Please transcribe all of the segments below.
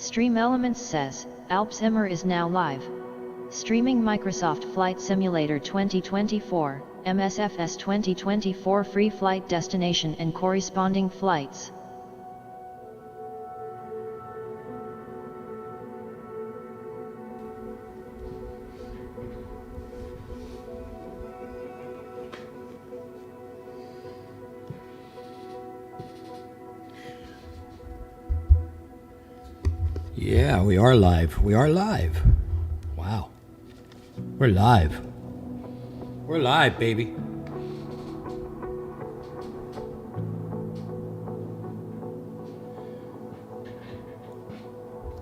Stream Elements says, Alzheimer is now live. Streaming Microsoft Flight Simulator 2024, MSFS 2024 free flight destination and corresponding flights. Yeah, we are live. We are live. Wow. We're live. We're live, baby.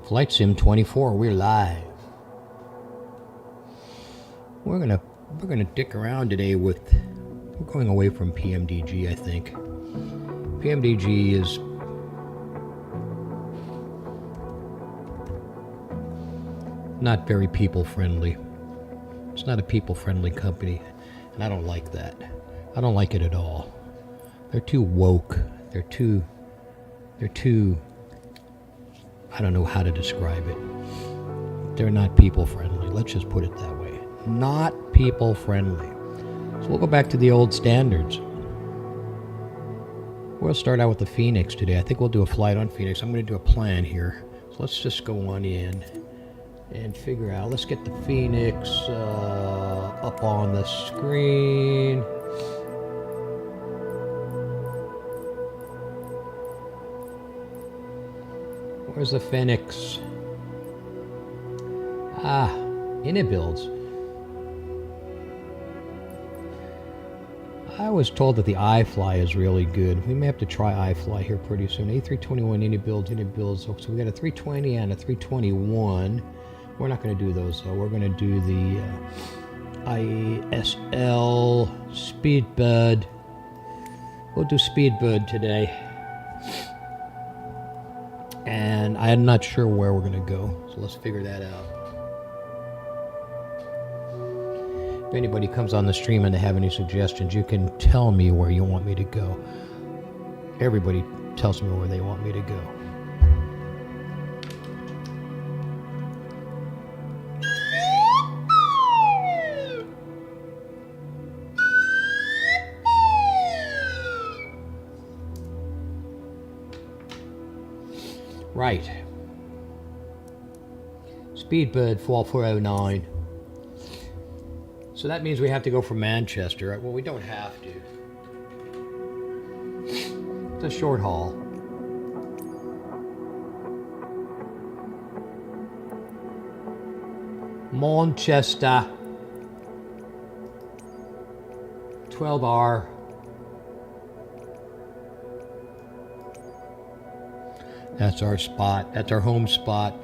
Flight Sim 24, we're live. We're gonna dick around today with, we're going away from PMDG, I think. PMDG is not very people-friendly. It's not a people-friendly company, and I don't like that. I don't like it at all. They're too woke. They're too, I don't know how to describe it. They're not people-friendly. Let's just put it that way. Not people-friendly. So we'll go back to the old standards. We'll start out with the Phoenix today. I think we'll do a flight on Phoenix. I'm going to do a plan here. So let's just go on in and figure out. Let's get the Phoenix up on the screen. Where's the Phoenix? Init builds. I was told that the iFly is really good. We may have to try iFly here pretty soon. A321 init builds. So we got a 320 and a 321. We're not going to do those though. We're going to do the ISL Speedbird. We'll do Speedbird today. And I'm not sure where we're going to go. So let's figure that out. If anybody comes on the stream and they have any suggestions, you can tell me where you want me to go. Everybody tells me where they want me to go. Right. Speedbird 4409. So that means we have to go from Manchester, right? Well, we don't have to. It's a short haul. Manchester. 12R. That's our spot. That's our home spot.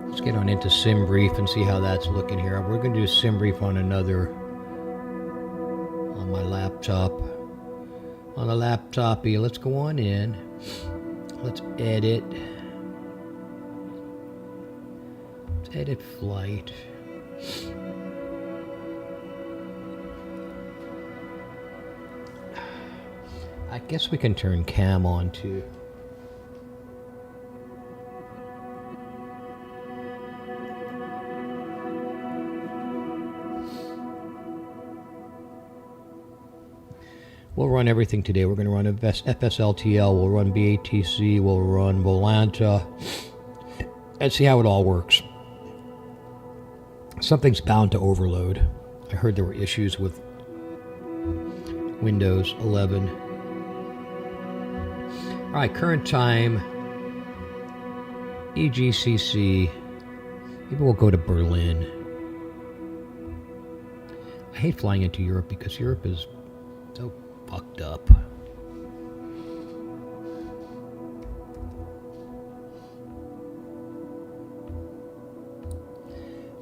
Let's get on into Sim Brief and see how that's looking here. We're going to do Sim Brief on my laptop. On a laptopy. Let's go on in. Let's edit. Let's edit flight. I guess we can turn cam on too. We'll run everything today. We're going to run FSLTL, we'll run BATC, we'll run Volanta, and see how it all works. Something's bound to overload. I heard there were issues with Windows 11. All right, current time, EGCC. Maybe we'll go to Berlin. I hate flying into Europe because Europe is so fucked up.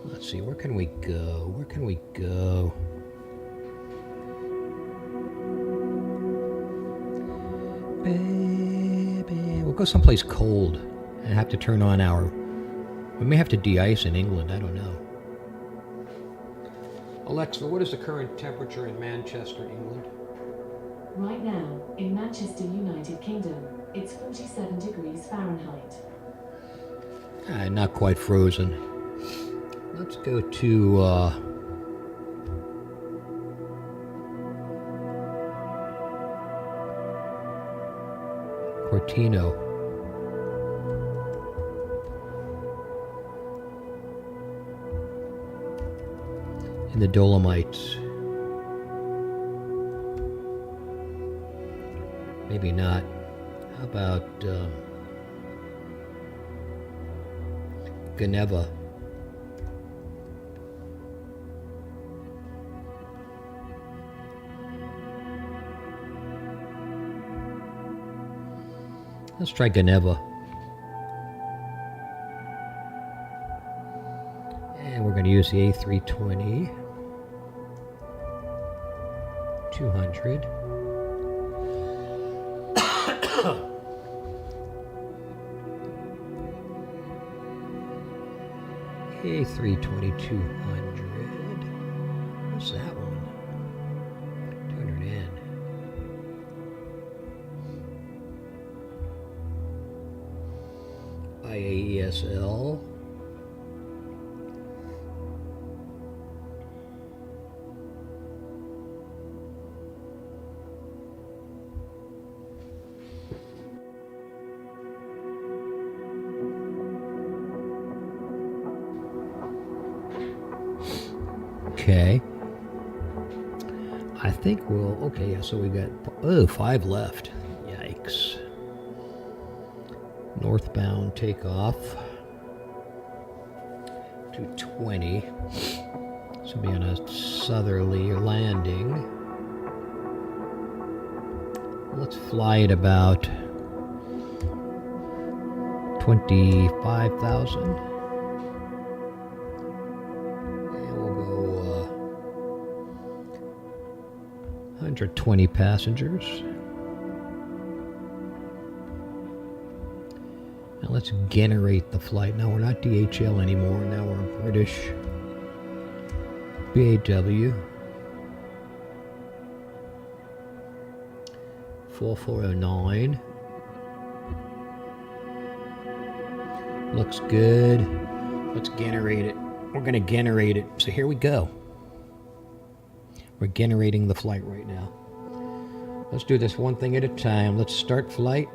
Let's see, where can we go? Where can we go? We'll go someplace cold and have to turn on we may have to de-ice in England, I don't know. Alexa, what is the current temperature in Manchester, England? Right now, in Manchester, United Kingdom, it's 47 degrees Fahrenheit. Not quite frozen. Let's go to Cortino. In the Dolomites. Maybe not. How about Geneva? Let's try Geneva. And we're going to use the A320. 200. A320 200. What's that one? 200N. IAESL. Okay. I think we'll, okay, yeah, so we got, 5 left. Yikes. Northbound takeoff. 220. So be on a southerly landing. Let's fly at about 25,000. 120 passengers. Now let's generate the flight. Now we're not DHL anymore. Now we're British BAW. 4409. Looks good. Let's generate it. We're going to generate it. So here we go. We're generating the flight right now. Let's do this one thing at a time. Let's start flight.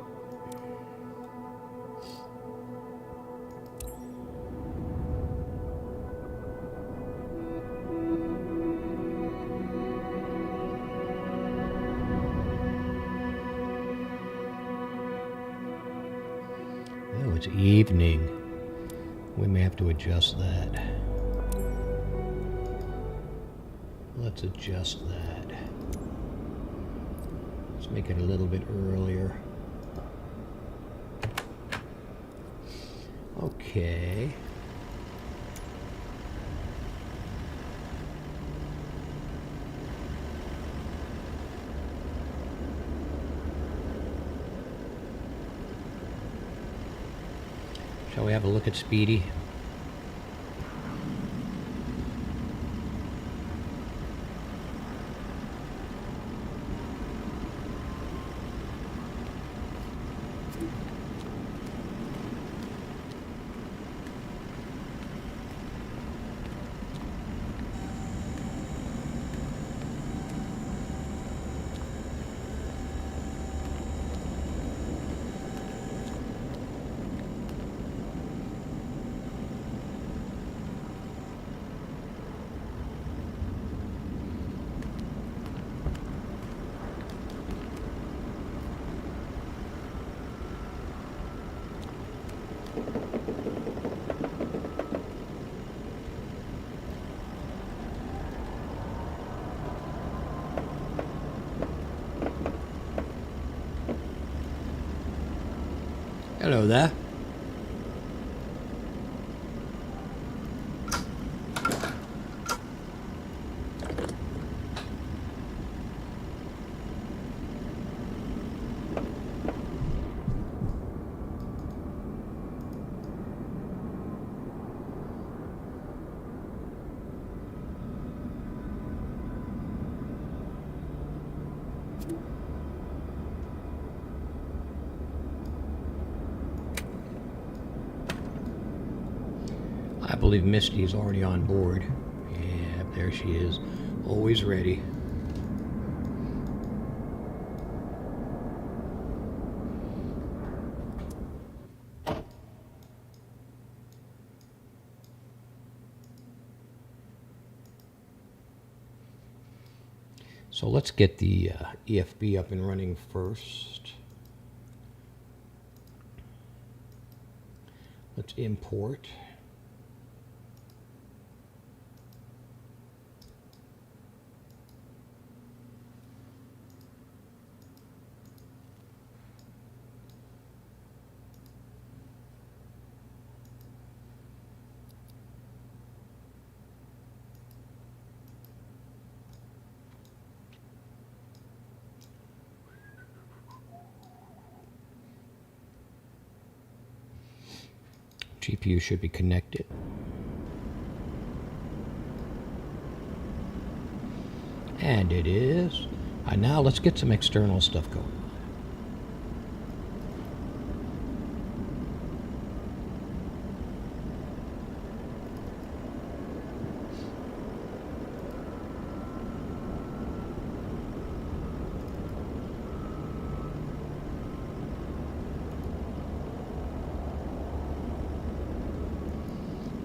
Oh, it's evening. We may have to adjust that. Let's adjust that. Let's make it a little bit earlier. Okay. Shall we have a look at Speedy? Hello there. believe Misty's already on board. Yeah, there she is. Always ready. So let's get the EFB up and running first. Let's import. GPU should be connected. And it is. And now let's get some external stuff going.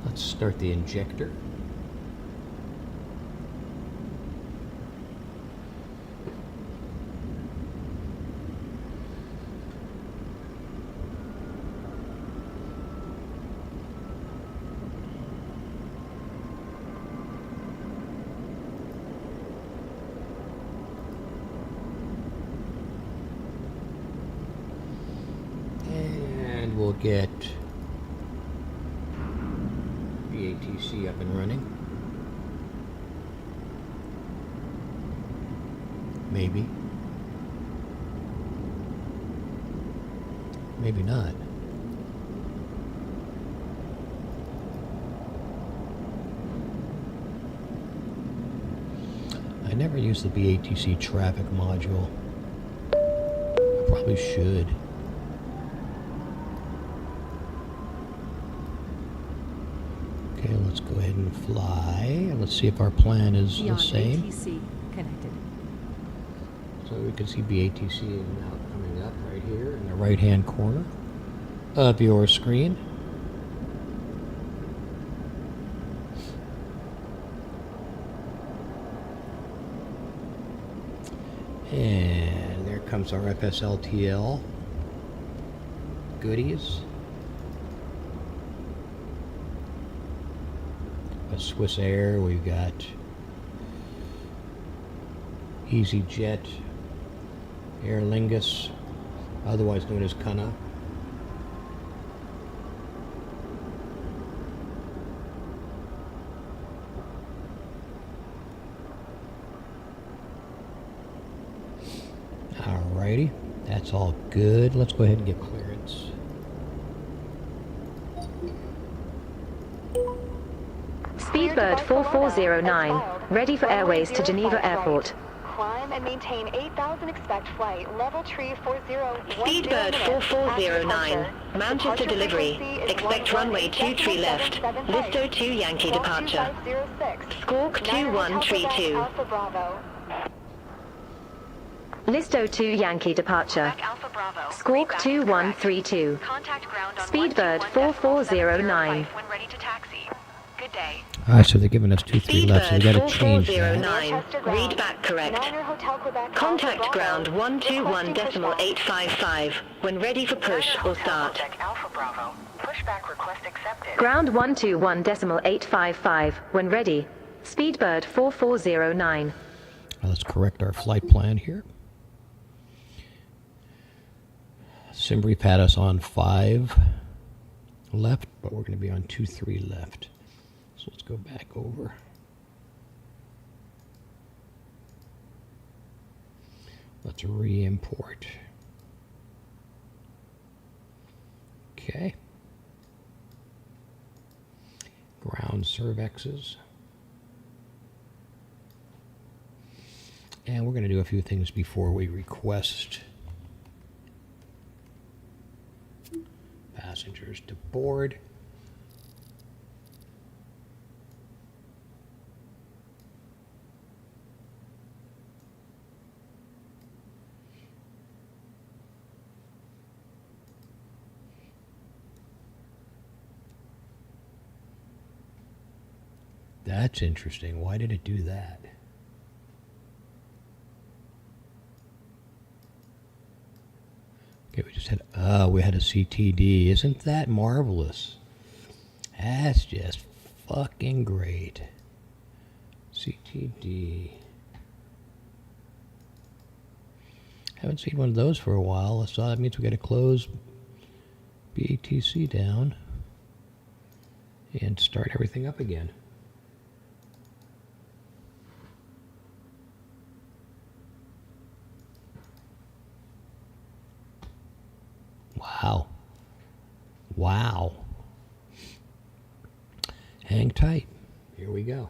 Let's start the injector. And we'll get BATC up and running. Maybe. Maybe not. I never use the BATC traffic module. I probably should. Okay, let's go ahead and fly. And let's see if our plan is the same. ATC connected. So we can see BATC is now coming up right here in the right-hand corner of your screen. And there comes our FSLTL goodies. A Swiss Air, we've got EasyJet, Aer Lingus, otherwise known as Cunna. Alrighty, that's all good. Let's go ahead and get clearance. Speedbird 4409, ready for airways to Geneva Airport. Climb and maintain 8,000 expect flight, level tree 4010. Speedbird 4409, Manchester delivery, expect runway 23 left, Listo 2 Yankee departure. Squawk 2132. Alpha Bravo. Listo 2 Yankee departure. Alpha Bravo. Squawk 2132. Contact ground on Speedbird 4409 4409. when ready to taxi. Good day. Alright, so they're giving us 2-3 left, so we Speedbird gotta change that. 4409, read back correct. Niner Hotel Quebec. Contact Alpha ground Bravo. 121.855 when ready for push or start. Alpha Bravo. Pushback request accepted. Ground 121.855 when ready. Speedbird 4409. Now let's correct our flight plan here. Simbrief had us on 5 left, but we're going to be on 2-3 left. So let's go back over. Let's re-import. Okay. Ground servexes. And we're going to do a few things before we request passengers to board. That's interesting. Why did it do that? Okay, we had a CTD. Isn't that marvelous? That's just fucking great. CTD. Haven't seen one of those for a while, so that means we got to close BATC down and start everything up again. Wow. Wow. Hang tight. Here we go.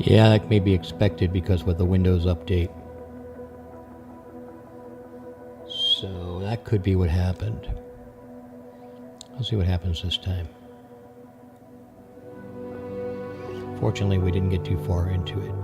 Yeah, that may be expected because with the Windows update. So that could be what happened. Let's see what happens this time. Fortunately, we didn't get too far into it.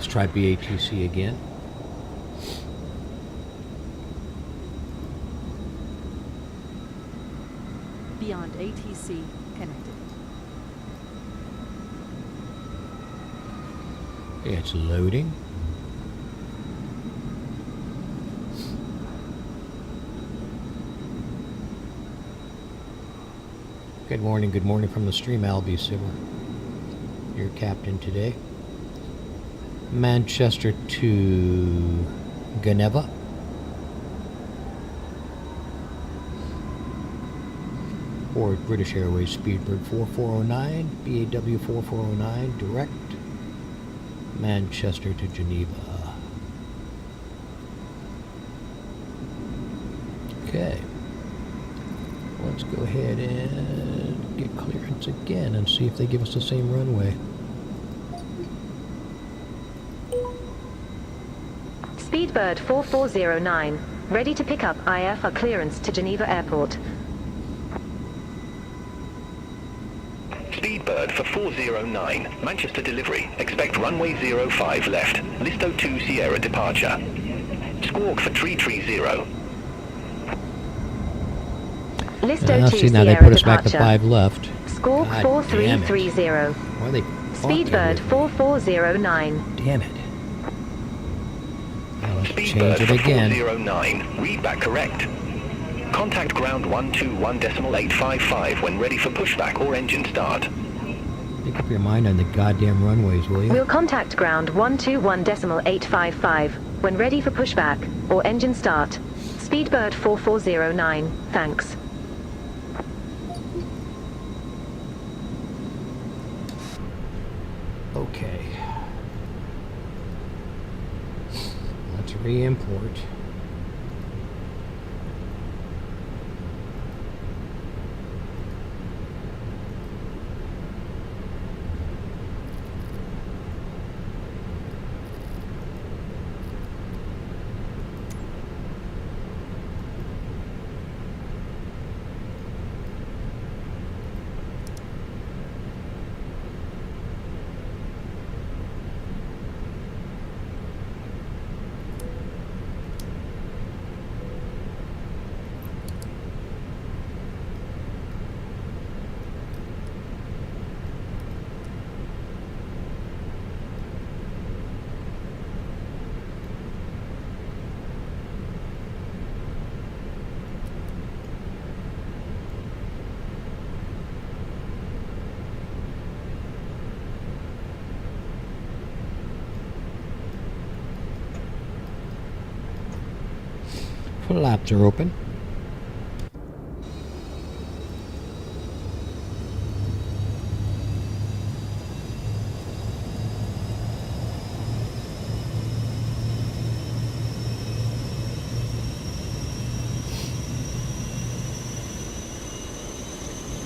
Let's try BATC again. Beyond ATC connected. It's loading. Good morning from the stream, Albie Simmer. Your captain today. Manchester to Geneva. Or British Airways Speedbird 4409, BAW 4409, direct Manchester to Geneva. Okay. Let's go ahead and get clearance again and see if they give us the same runway. Speedbird 4409, ready to pick up IFR clearance to Geneva Airport. Speedbird for 409, Manchester delivery. Expect runway 05 left. Listo 2 Sierra departure. Squawk for 330. Listo 2 See, now they Sierra put us back to departure. 5 left. Squawk God 4330. Why are they Speedbird 4409. Damn it. Now let's Speedbird change it for again. 409, read back correct. Contact ground 121.855 when ready for pushback or engine start. Make up your mind on the goddamn runways, will you? We'll contact ground 121.855 when ready for pushback or engine start. Speedbird 4409, thanks. Okay. Let's re-import. Flaps are open.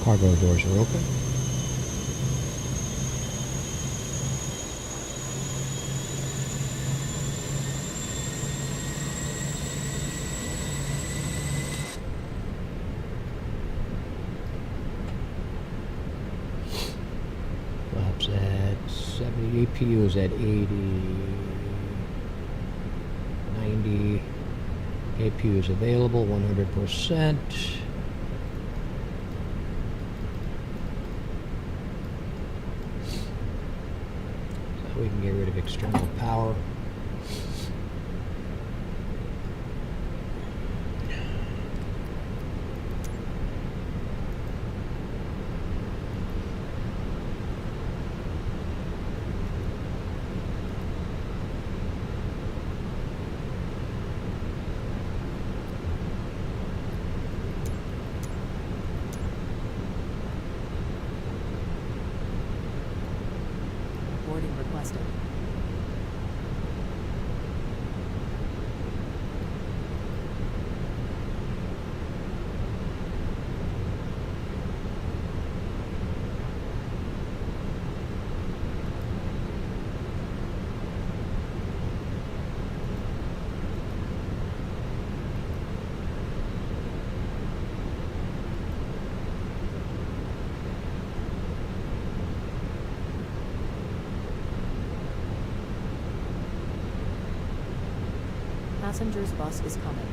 Cargo doors are open. Flaps at 70, APU is at 80, 90, APU is available 100%. So we can get rid of external power. Boarding requested. Passenger's bus is coming.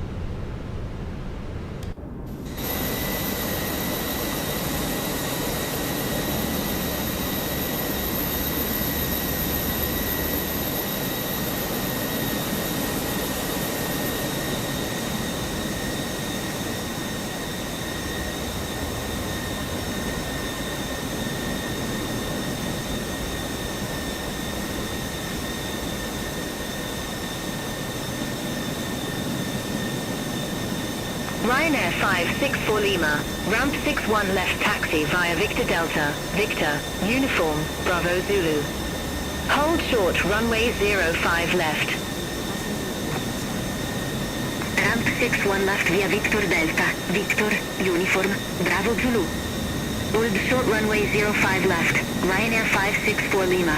Ryanair 564 Lima, ramp 61 left taxi via Victor Delta, Victor, uniform, Bravo Zulu. Hold short runway 05 left. Ramp 61 left via Victor Delta, Victor, uniform, Bravo Zulu. Hold short runway 05 left, Ryanair 564 Lima.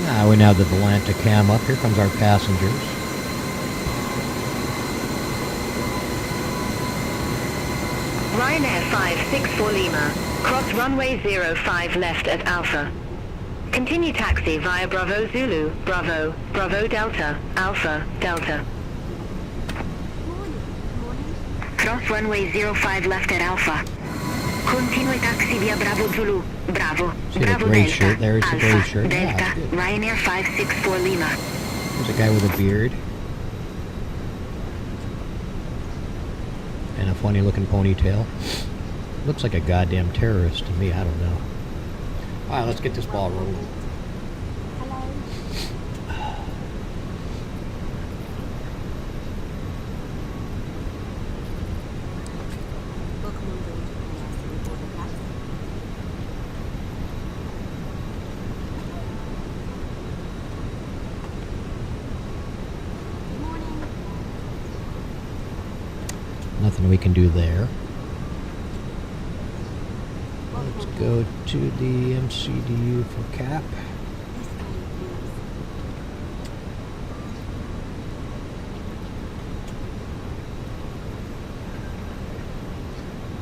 Now we now have the Volanta cam up. Here comes our passengers. Ryanair 564 Lima, cross runway 05 left at Alpha. Continue taxi via Bravo Zulu, Bravo, Bravo Delta, Alpha, Delta. Cross runway 05 left at Alpha. Continue taxi via Bravo Zulu, Bravo, See the Bravo gray Delta, shirt there? It's a gray Alpha, shirt. Yeah, Delta, good. Ryanair 564 Lima. There's a guy with a beard. And a funny looking ponytail. Looks like a goddamn terrorist to me, I don't know. Alright, let's get this ball rolling. Nothing we can do there. Let's go to the MCDU for cap.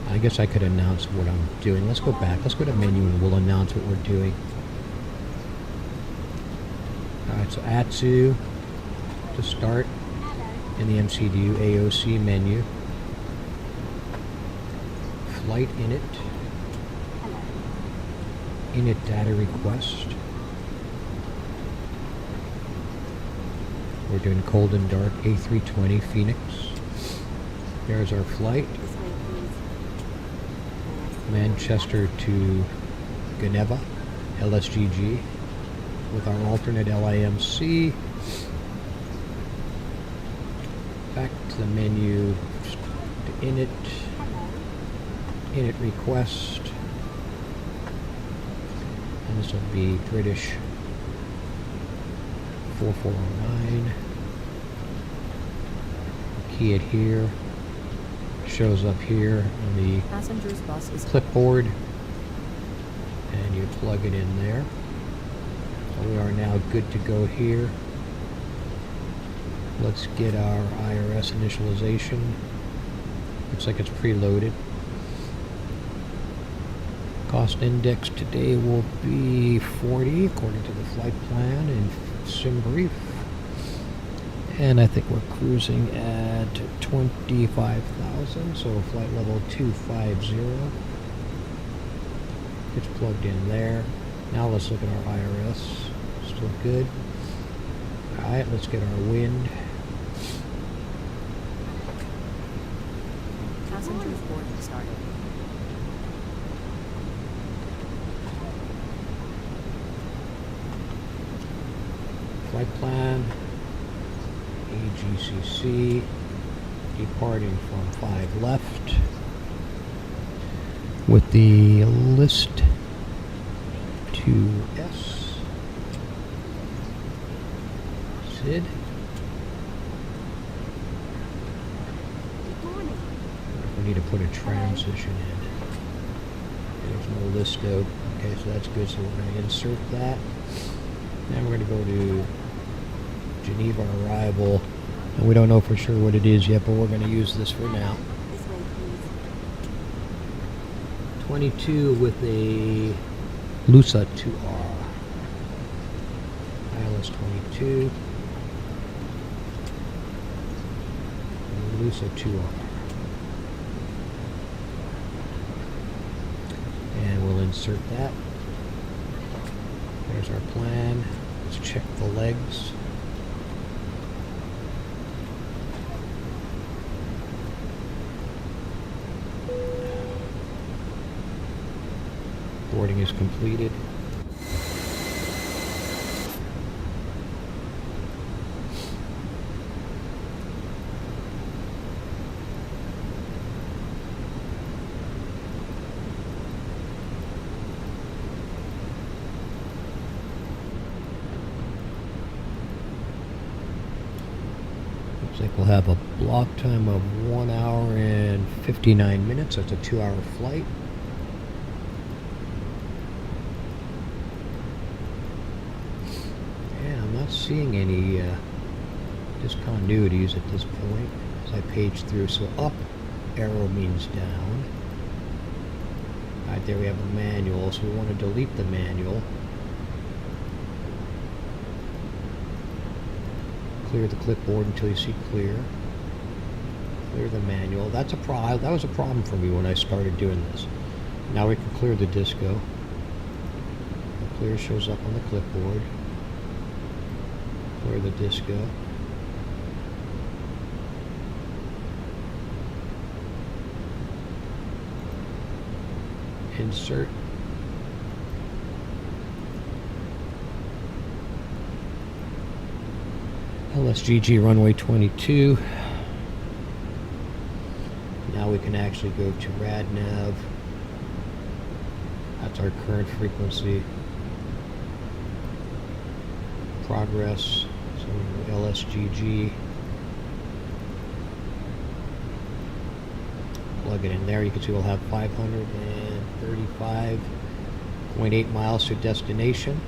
I guess I could announce what I'm doing. Let's go back. Let's go to menu and we'll announce what we're doing. Alright, so ATSU to start in the MCDU AOC menu. Flight init. Init data request. We're doing cold and dark A320 Phoenix. There's our flight. Manchester to Geneva, LSGG, with our alternate LIMC. Back to the menu, to init, init request, and this will be British 4409. Key it here. Shows up here on the Passenger's bus is clipboard, and you plug it in there. So we are now good to go here. Let's get our IRS initialization. Looks like it's preloaded. Cost index today will be 40 according to the flight plan and sim brief. And I think we're cruising at 25,000, so flight level 250. It's plugged in there. Now let's look at our IRS. Still good. Alright, let's get our wind. Passenger's boarding started. Flight plan. AGCC. Departing from 5 left. With the list 2S. did. We need to put a transition in. There's no listo. Okay, so that's good. So we're going to insert that. Now we're going to go to Geneva arrival. And we don't know for sure what it is yet, but we're going to use this for now. 22 with a Lusa 2R. ILS 22. Lusa 2R. And we'll insert that. There's our plan. Let's check the legs. Boarding is completed. Looks like we'll have a block time of 1 hour and 59 minutes. That's a 2-hour flight. Seeing any discontinuities at this point as I page through. So up arrow means down. Alright, there we have a manual, so we want to delete the manual. Clear the clipboard until you see clear. Clear the manual. That's a that was a problem for me when I started doing this. Now we can clear the disco. The clear shows up on the clipboard. Clear the disco. Insert. LSGG runway 22. Now we can actually go to RadNav. That's our current frequency. Progress. So LSGG. Plug it in there. You can see we'll have 535.8 miles to destination.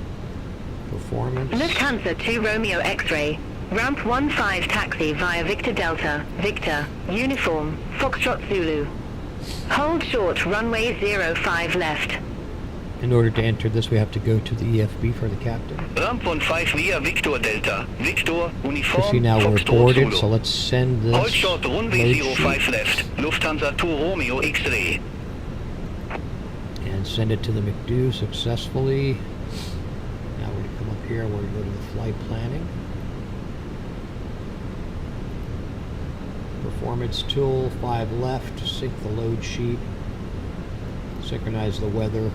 Performance. Lufthansa 2 Romeo X-ray. Ramp 15 taxi via Victor Delta. Victor. Uniform. Foxtrot Zulu. Hold short runway 05 left. In order to enter this, we have to go to the EFB for the captain. Ramp 15 via Victor Delta. Victor, Uniform, You see now we're Foxtrot boarded, Zulu. so let's send this. Hold short runway load 05 sheet left. Lufthansa 2 Romeo X-ray. and send it to the McDo successfully. Now we're going to come up here and we're going to go to the flight planning. Performance tool, 5 left, sync the load sheet, synchronize the weather.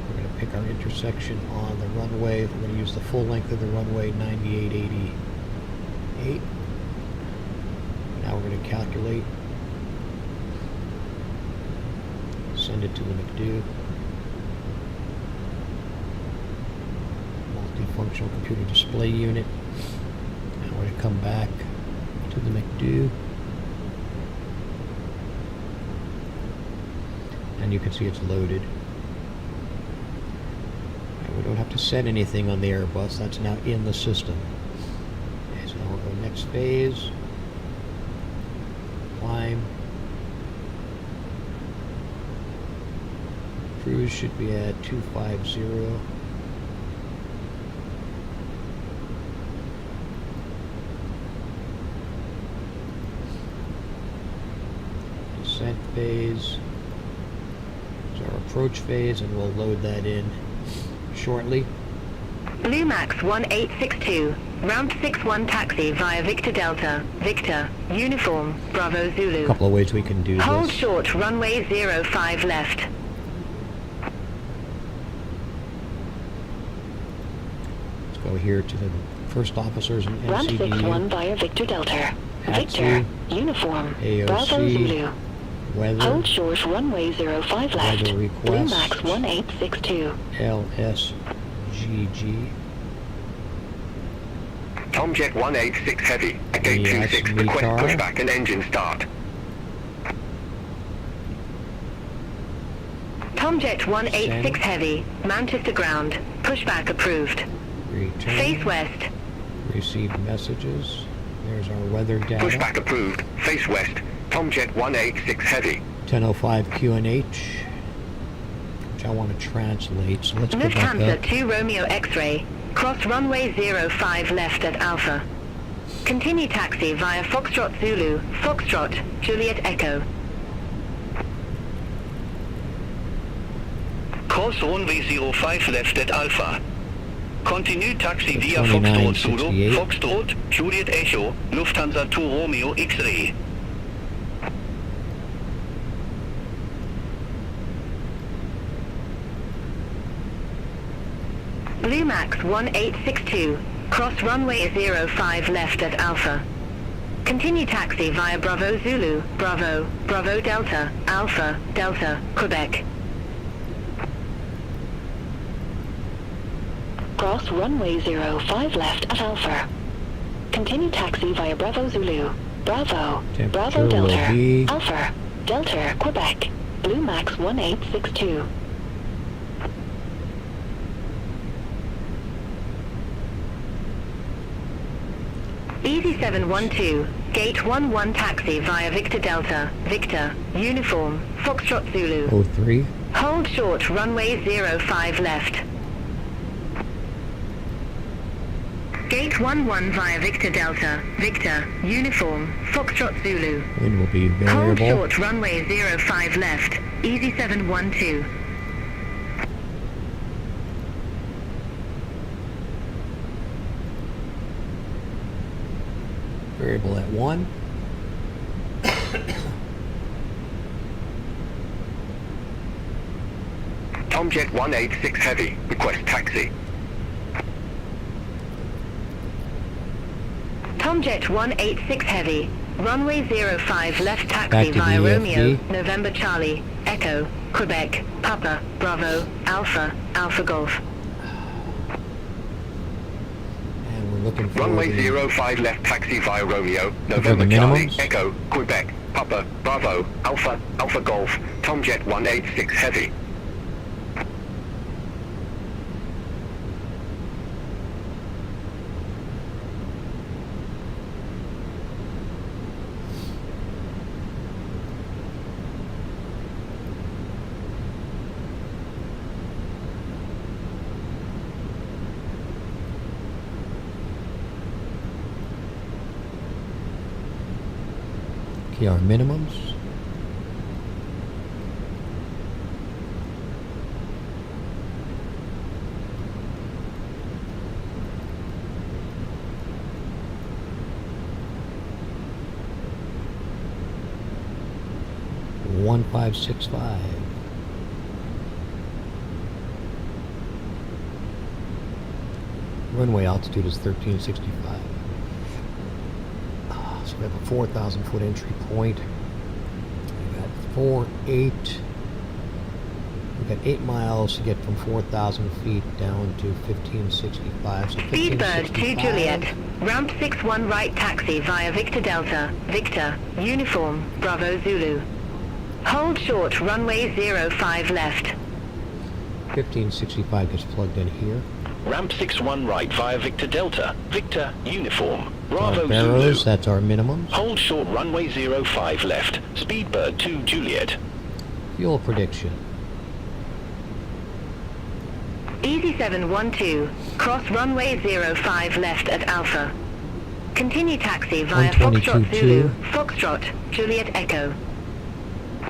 We're going to pick our intersection on the runway. We're going to use the full length of the runway, 9888. Now we're going to calculate. Send it to the McDo. Multifunctional computer display unit. Now we're going to come back to the McDo. And you can see it's loaded. And we don't have to set anything on the Airbus. That's now in the system. Okay, so now we'll go next phase. Climb. Cruise should be at 250. Descent phase. It's our approach phase, and we'll load that in shortly. Lumax 1862. Ramp 61 taxi via Victor Delta. Victor. Uniform. Bravo Zulu. A couple of ways we can do Hold this. short runway 05 left. Let's go here to the first officers and Ramp NCD. 61 via Victor Delta. Atsu, Victor. Uniform. AOC, Bravo Zulu. weather, Hold short runway 05 left. weather request, Lumax 1862. LSGG. Tomjet 186 Heavy, at gate Yes, 26, me request car. pushback and engine start. Tomjet 186 Heavy, Manchester ground. Pushback approved. Return. Face west. Receive messages. There's our weather data. Pushback approved. Face west. Tomjet 186 Heavy. 10:05 QNH, which I want to translate. So let's go back Lufthansa up. 2 Romeo X-ray. Cross runway 05 left at Alpha. Continue taxi via Foxtrot Zulu, Foxtrot, Juliet Echo. Cross runway 05 left at Alpha. Continue taxi via Foxtrot Zulu, 2968. Foxtrot, Juliet Echo, Lufthansa 2 Romeo X-ray. Blue Max 1862. Cross runway 05 left at Alpha. Continue taxi via Bravo Zulu, Bravo, Bravo Delta, Alpha, Delta, Quebec. Cross runway 05 left at Alpha. Continue taxi via Bravo Zulu, Bravo, Temperature Bravo will Delta, be- Alpha, Delta, Quebec. Blue Max 1862. Easy 712, gate 11 taxi via Victor Delta, Victor, uniform, Foxtrot Zulu. 03. Hold short runway 05 left. Gate 11 via Victor Delta, Victor, uniform, Foxtrot Zulu. Wind will be Hold variable. short runway 05 left, Easy 712. Variable at 1. Tomjet 186 Heavy, request taxi. Tomjet 186 Heavy, runway 05 left Back taxi to via the Romeo, EFD. November Charlie, Echo, Quebec, Papa, Bravo, Alpha, Alpha Golf. And we're looking for Runway the 05 left taxi via Romeo, November the Charlie, minimums? Echo, Quebec, Papa, Bravo, Alpha, Alpha Golf, Tomjet 186 Heavy. Okay, our minimums. One 565. Runway altitude is 1365. So we have a 4,000 foot entry point. We've got 8. We've got 8 miles to get from 4,000 feet down to 1565. So Speedbird to 1565. Juliet, ramp 61 right taxi via Victor Delta, Victor, uniform, Bravo Zulu. Hold short runway 05 left. 1565 gets plugged in here. Ramp 61 right via Victor Delta, Victor, uniform, Bravo Our barrows, Zulu. that's our minimums. Hold short runway 05 left, Speedbird to Juliet. Fuel prediction. Easy 712, cross runway 05 left at Alpha. Continue taxi via Foxtrot 122.2. Zulu, Foxtrot, Juliet Echo.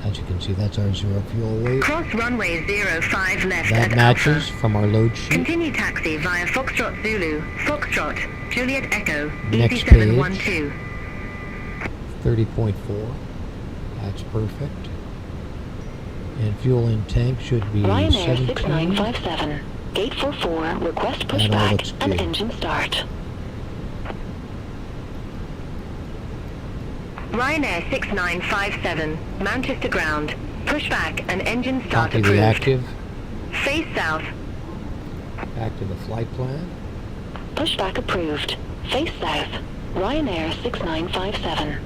As you can see, that's our zero fuel weight. Cross runway 05 left That at matches Alpha. from our load sheet. Continue taxi via Foxtrot Zulu, Foxtrot, Juliet Echo, Next Easy 712. 30.4. That's perfect. And fuel in tank should be Ryanair 17. 6957, gate 44, request That all pushback looks and good. engine start. Ryanair 6957, Manchester ground, pushback and engine start Copy the approved. active. Face south, Back to the flight plan. pushback approved. Face south. Ryanair 6957.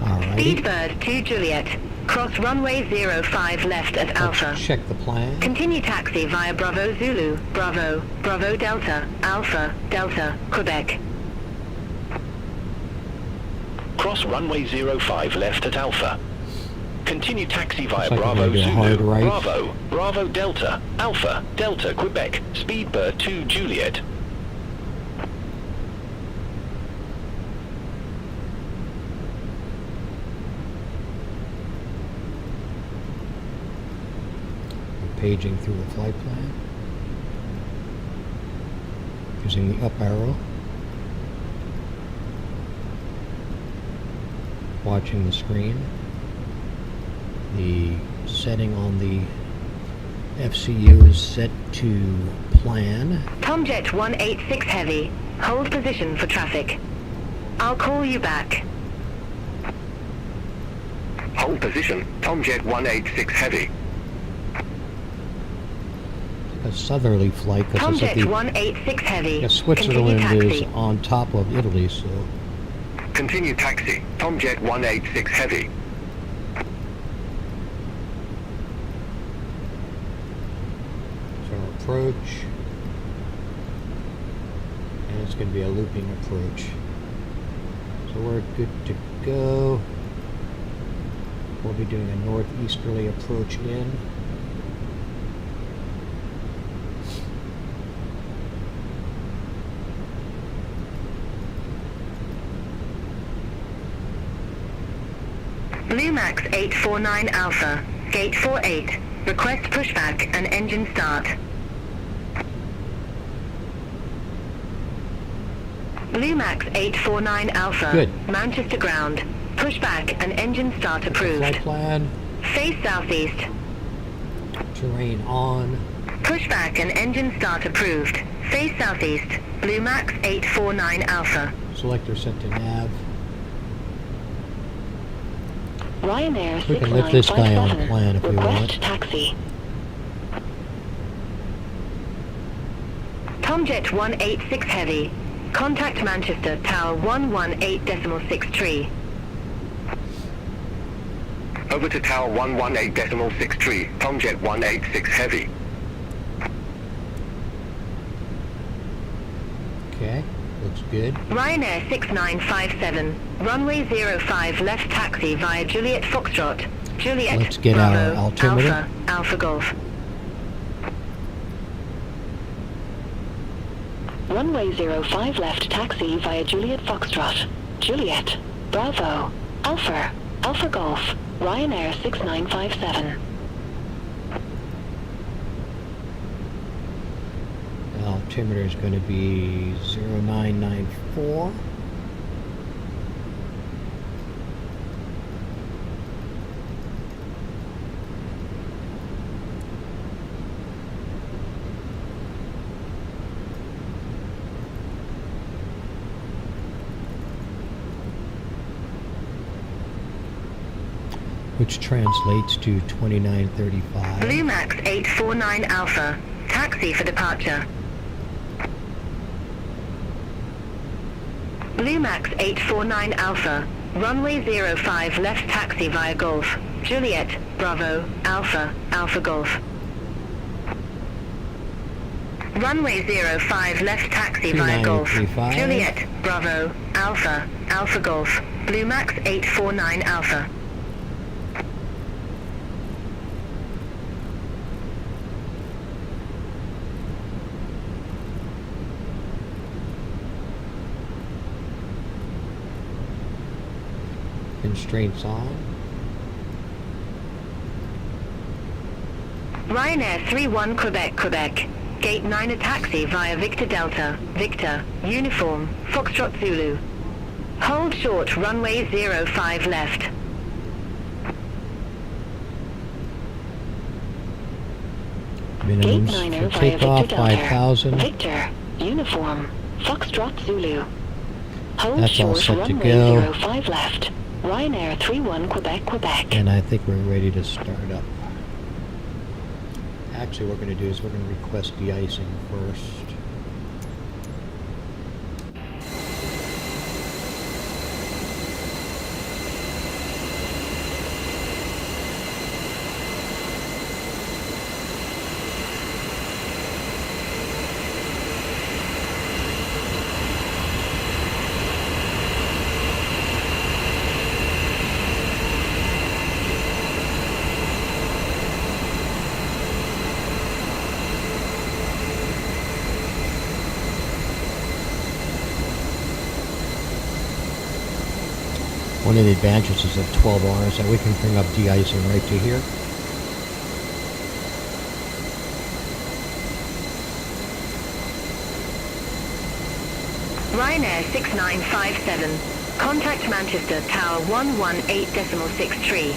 Alrighty. Speedbird 2 Juliet. Cross runway 05 left at Alpha. Let's check the plan. Continue taxi via Bravo Zulu, Bravo, Bravo Delta, Alpha, Delta, Quebec. Cross runway 05 left at Alpha. Continue taxi via Looks like Bravo we're gonna do a hard Zulu, right. Bravo, Bravo Delta, Alpha, Delta, Quebec, Speedbird 2 Juliet. Paging through the flight plan. Using the up arrow. Watching the screen. The setting on the FCU is set to plan. Tomjet 186 Heavy. Hold position for traffic. I'll call you back. Hold position, Tomjet 186 Heavy. A southerly flight because Tomjet 186 Heavy. Switzerland Continue is taxi. on top of Italy, so Continue taxi, Tomjet 186 Heavy. approach. And it's going to be a looping approach. So we're good to go. We'll be doing a northeasterly approach in. Bluemax 849 Alpha, Gate 48. Request pushback and engine start. Bluemax 849 Alpha, Good. Manchester ground. Pushback and engine start Flight approved. plan, Face southeast. terrain on. Pushback and engine start approved. Face southeast. Bluemax 849 Alpha. Selector set to nav. Ryanair We can lift this guy on 6957. plan if we Request want. taxi. Tomjet 186 Heavy. Contact Manchester Tower 118.63. Over to Tower 118.63, Tomjet 186 Heavy. Okay, looks good. Ryanair 6957. Runway 05 left taxi via Juliet Foxtrot. Juliet Let's get our Bravo, altimeter. Alpha, Alpha Golf. Runway 05 left taxi via Juliet Foxtrot. Juliet, Bravo, Alpha, Alpha Golf, Ryanair 6957. The altimeter is going to be 0994. Which translates to 2935. Bluemax 849 Alpha, taxi for departure. Bluemax 849 Alpha, runway 05 left taxi via Golf. Juliet, Bravo, Alpha, Alpha Golf. Runway 05 left taxi via Golf. 2935. Juliet, Bravo, Alpha, Alpha Golf. Bluemax 849 Alpha. Constraints on. Ryanair 31 Quebec, Quebec. Gate 9 a taxi via Victor Delta, Victor, Uniform, Foxtrot Zulu. Hold short runway 05 left. Gate Minimums 9 for via takeoff Victor Delta. 5,000. Victor, Uniform, Foxtrot Zulu. Hold That's all short set to runway go. 05 left. Ryanair 31 Quebec, Quebec. And I think we're ready to start up. Actually, what we're going to do is we're going to request de-icing first. One of the advantages of 12R is that we can bring up de-icing right to here. Ryanair 6957. Contact Manchester Tower 118.63.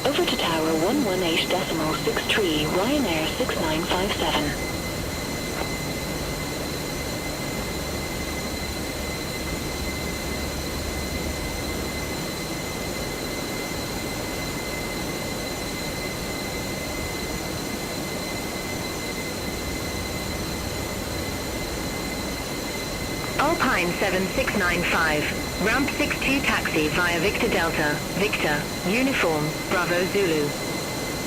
Over to Tower 118.63, Ryanair 6957. Alpine 7695, ramp 62 taxi via Victor Delta, Victor, Uniform, Bravo Zulu.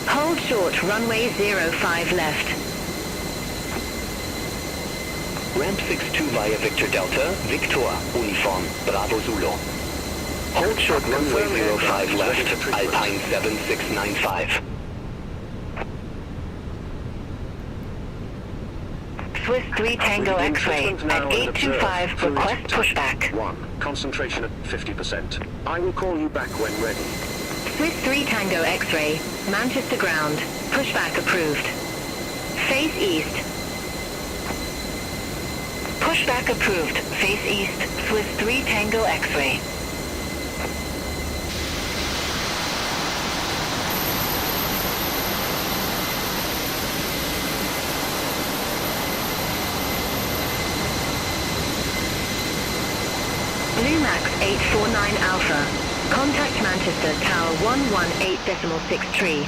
Hold short runway 05 left. Ramp 62 via Victor Delta, Victor, Uniform, Bravo Zulu. Hold short runway 05 left, Alpine 7695. Swiss 3 Tango X-ray at 825, request pushback. 1. Concentration at 50%. I will call you back when ready. Swiss 3 Tango X-ray, Manchester ground, pushback approved. Face east. Pushback approved, face east, Swiss 3 Tango X-ray. Blue Max 849 Alpha. Contact Manchester Tower 118.63.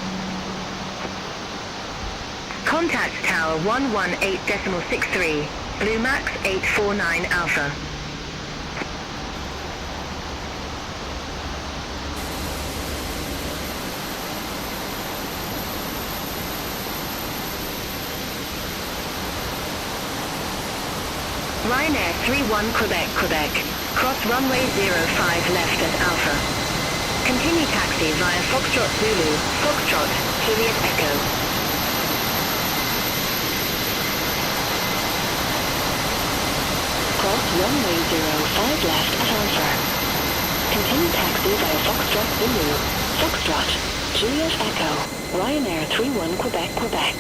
Contact Tower 118.63. Blue Max 849 Alpha. Ryanair 31 Quebec, Quebec. Cross runway 05 left at Alpha. Continue taxi via Foxtrot Zulu, Foxtrot, Juliet Echo. Cross runway 05 left at Alpha. Continue taxi via Foxtrot Zulu, Foxtrot, Juliet Echo. Ryanair 31 Quebec, Quebec.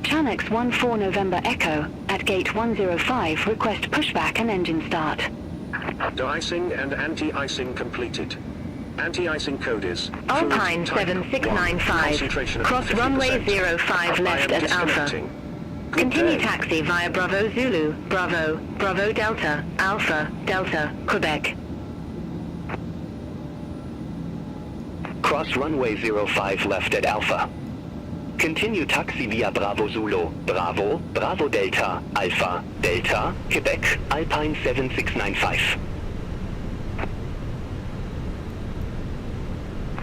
Chanex 14 November Echo, at gate 105, request pushback and engine start. De-icing and anti-icing completed. Anti-icing code is Alpine fluid type 7695, 1, cross runway 05 left at Alpha. disconnecting. Good Continue day. taxi via Bravo Zulu, Bravo, Bravo Delta, Alpha, Delta, Quebec. Cross runway 05 left at Alpha. Continue taxi via Bravo Zulu, Bravo, Bravo Delta, Alpha, Delta, Quebec, Alpine 7695.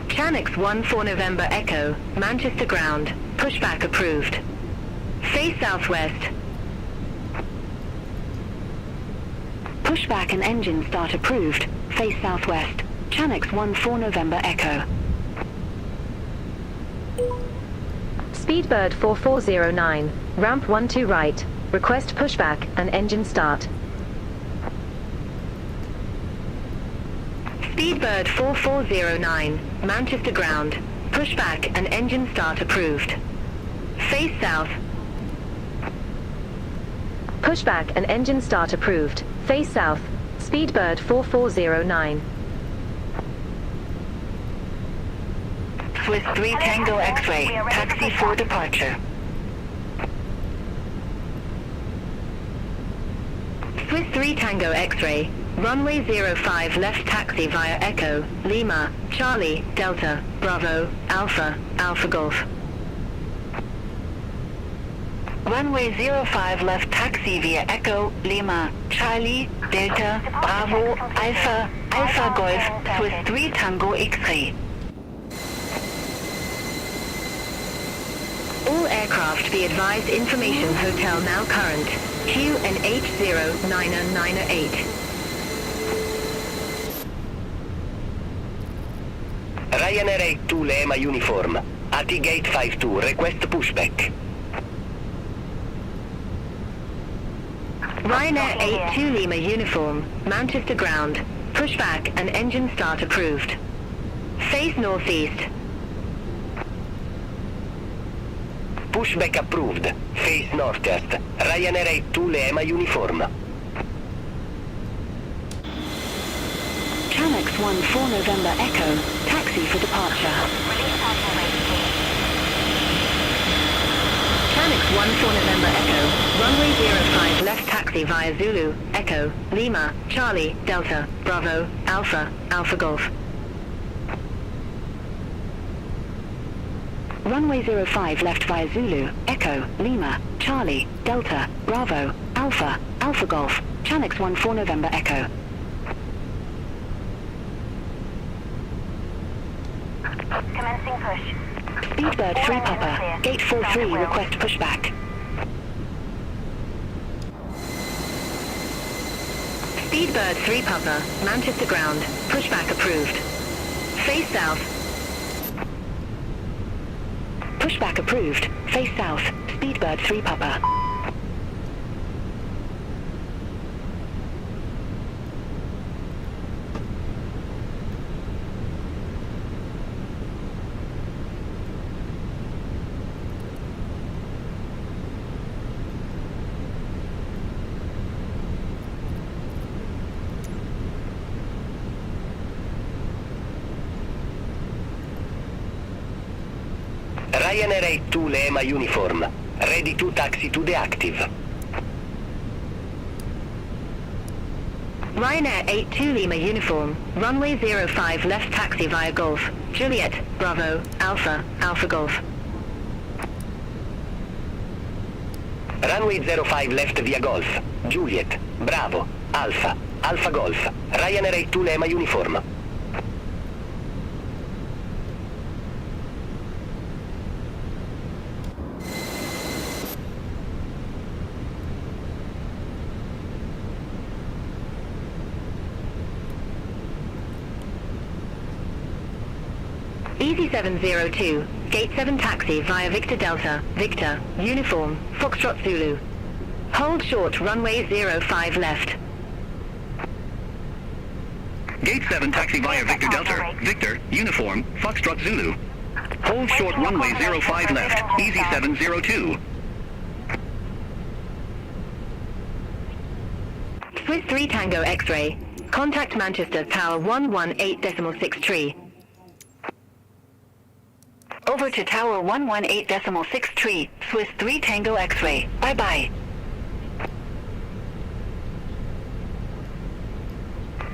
Chanex 14 November Echo, Manchester ground, pushback approved. Face southwest. Pushback and engine start approved, face southwest. Chanex 14 November Echo. Speedbird 4409, ramp 12 right, request pushback and engine start. Speedbird 4409, Manchester ground, pushback and engine start approved. Face south. Pushback and engine start approved, face south, Speedbird 4409. Swiss 3 Tango X-ray, taxi for departure. Swiss 3 Tango X-ray, runway 05 left taxi via Echo, Lima, Charlie, Delta, Bravo, Alpha, Alpha Golf. Runway 05 left taxi via Echo, Lima, Charlie, Delta, Bravo, Alpha, Alpha Golf, Swiss 3 Tango X-ray. All aircraft be advised information hotel now current, QNH0998. Ryanair 82 Lima uniform. AT gate 52, request pushback. Ryanair 82 Lima uniform, Manchester ground, pushback and engine start approved. Face northeast. Pushback approved. Face northeast. Ryanair 82 Lima uniform. Chanex 14 November Echo, taxi for departure. Chanex 14 November Echo, runway 05 left taxi via Zulu, Echo, Lima, Charlie, Delta, Bravo, Alpha, Alpha Golf. Runway 05 left via Zulu, Echo, Lima, Charlie, Delta, Bravo, Alpha, Alpha Golf, Chanex 14 November Echo. Commencing push. Speedbird 3 Papa, gate 43, request pushback. Speedbird 3 Papa, Manchester ground, pushback approved. Face south. Pushback approved, face south, Speedbird 3 Papa. Ryanair 82 Lima uniform. Ready to taxi to the active. Ryanair 82 Lima uniform, runway 05 left taxi via Golf, Juliet, Bravo, Alpha, Alpha Golf. Runway 05 left via Golf. Juliet, Bravo, Alpha, Alpha Golf. Ryanair 82 Lima uniform. Easy 702, gate 7 taxi via Victor Delta, Victor, uniform, Foxtrot Zulu. Hold short runway 05 left. Gate 7 taxi via Victor Delta. Victor, uniform, Foxtrot Zulu. Hold short runway 05 left. Easy 702. Swiss 3 Tango X-ray. Contact Manchester Tower 118.6 Over to Tower 118.6 Swiss 3 Tango X-ray. Bye-bye.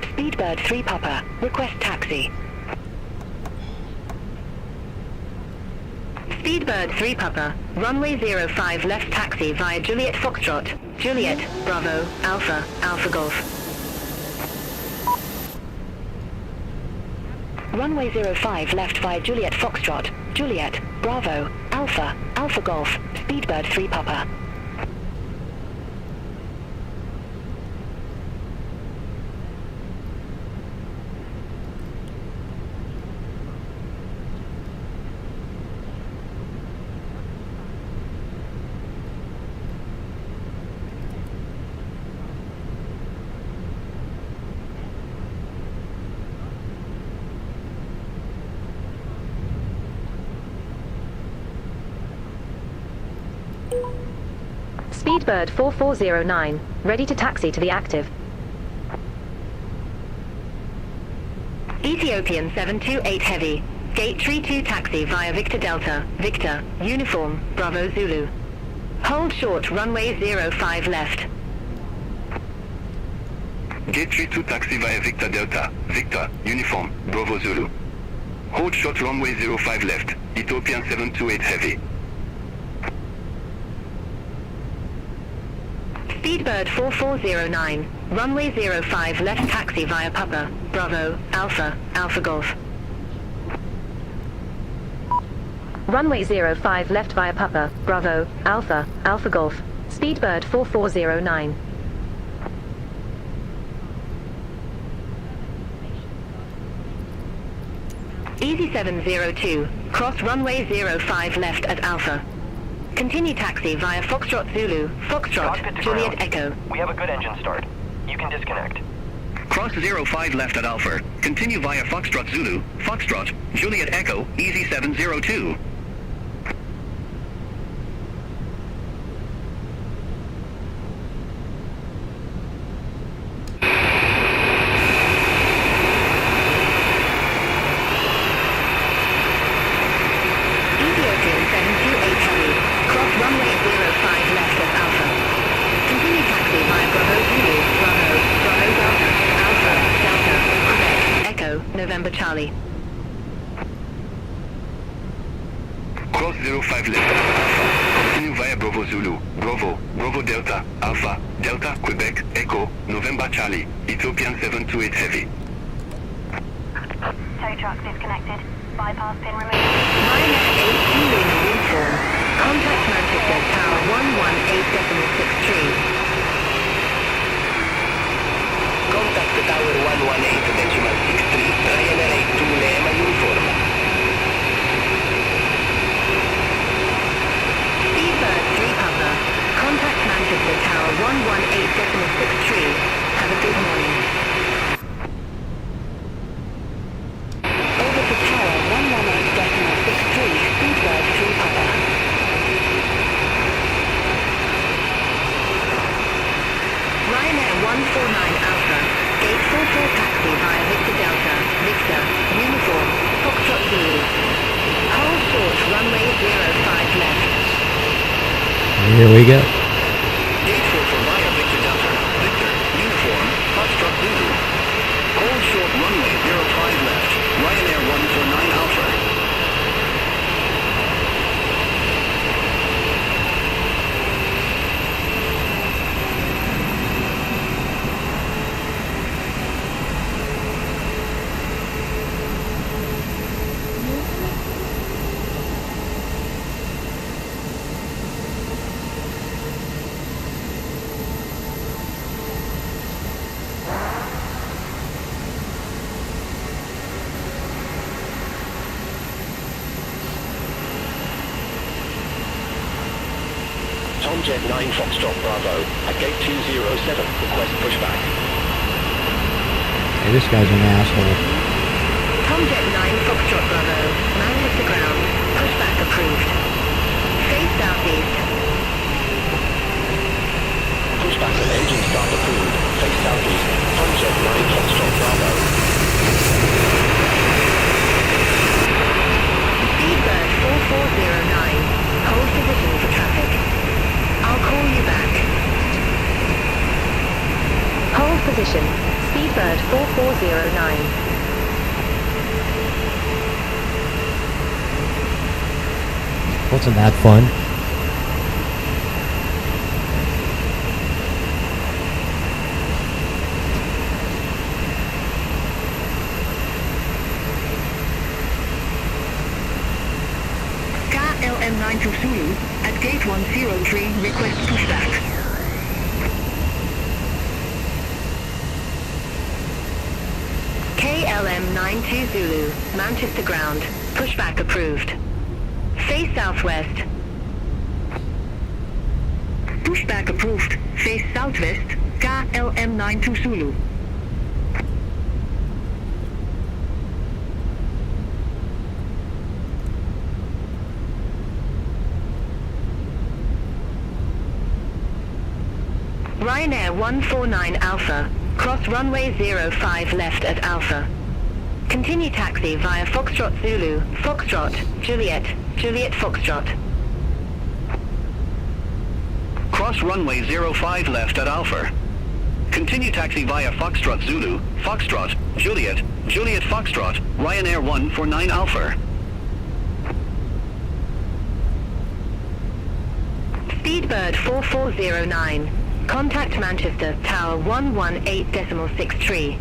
Speedbird 3 Papa, request taxi. Speedbird 3 Papa, runway 05 left taxi via Juliet Foxtrot, Juliet, Bravo, Alpha, Alpha Golf. Runway 05 left via Juliet Foxtrot, Juliet, Bravo, Alpha, Alpha Golf, Speedbird 3 Papa. Speedbird 4409, ready to taxi to the active. Ethiopian 728 Heavy, gate 32 taxi via Victor Delta, Victor, uniform, Bravo Zulu. Hold short runway 05 left. Gate 32 taxi via Victor Delta, Victor, Uniform, Bravo Zulu. Hold short runway 05 left, Ethiopian 728 heavy. Speedbird 4409, runway 05 left taxi via Papa, Bravo, Alpha, Alpha Golf. Runway 05 left via Papa, Bravo, Alpha, Alpha Golf. Speedbird 4409. Easy 702, cross runway 05 left at Alpha. Continue taxi via Foxtrot Zulu, Foxtrot, Cockpit to Juliet ground. Echo. We have a good engine start. You can disconnect. Cross 05 left at Alpha. Continue via Foxtrot Zulu, Foxtrot, Juliet Echo, Easy 702. Ethiopian 728 heavy, cross runway 05 left at Alpha. Continue taxi via Bravo Zulu, Bravo, Bravo Delta, Alpha, Delta, Quebec, Echo, November Charlie. Cross 05 left at Alpha. Continue via Bravo Zulu, Bravo, Bravo Delta, Alpha, Delta, Quebec, Echo, November Charlie, Ethiopian 728 heavy. Tow truck disconnected. Bypass pin removed. Minus 8 Zulu uniform. Contact Manchester Tower 118.63. Contact Tower 118.63, Ryanair 82 Lema uniform. Speedbird 3 Papa. Contact Manchester Tower 118.63. Have a good morning. Over to Tower 118.63, Speedbird 3 Papa. Ryanair 149 Alpha, Gate 44 taxi via Victor Delta, Victor, Uniform, Foxtrot Zulu. Hold short runway 05 left. Here we go. Gate 44 via Victor Delta, Victor, Uniform, Foxtrot Zulu. Hold short runway 05 left, Ryanair 149 Alpha. Tomjet 9 Foxtrot Bravo, at gate 207, request pushback. Hey, this guy's an asshole. Tomjet 9 Foxtrot Bravo, man hit the ground, pushback approved. Face southeast. Pushback and engine start approved. Face southeast. Tomjet 9 Foxtrot Bravo. Speedbird 4409. Hold position for traffic. I'll call you back. Hold position. Speedbird 4409. Wasn't that fun? KLM 92 Zulu, at gate 103, request pushback. KLM 92 Zulu, Manchester ground, pushback approved. Face southwest. Pushback approved. Face southwest, KLM 92 Zulu. Ryanair 149 Alpha, cross runway 05 left at Alpha. Continue taxi via Foxtrot Zulu, Foxtrot, Juliet, Juliet Foxtrot. Cross runway 05 left at Alpha. Continue taxi via Foxtrot Zulu, Foxtrot, Juliet, Juliet Foxtrot, Ryanair 149 Alpha. Speedbird 4409. Contact Manchester, Tower 118.63.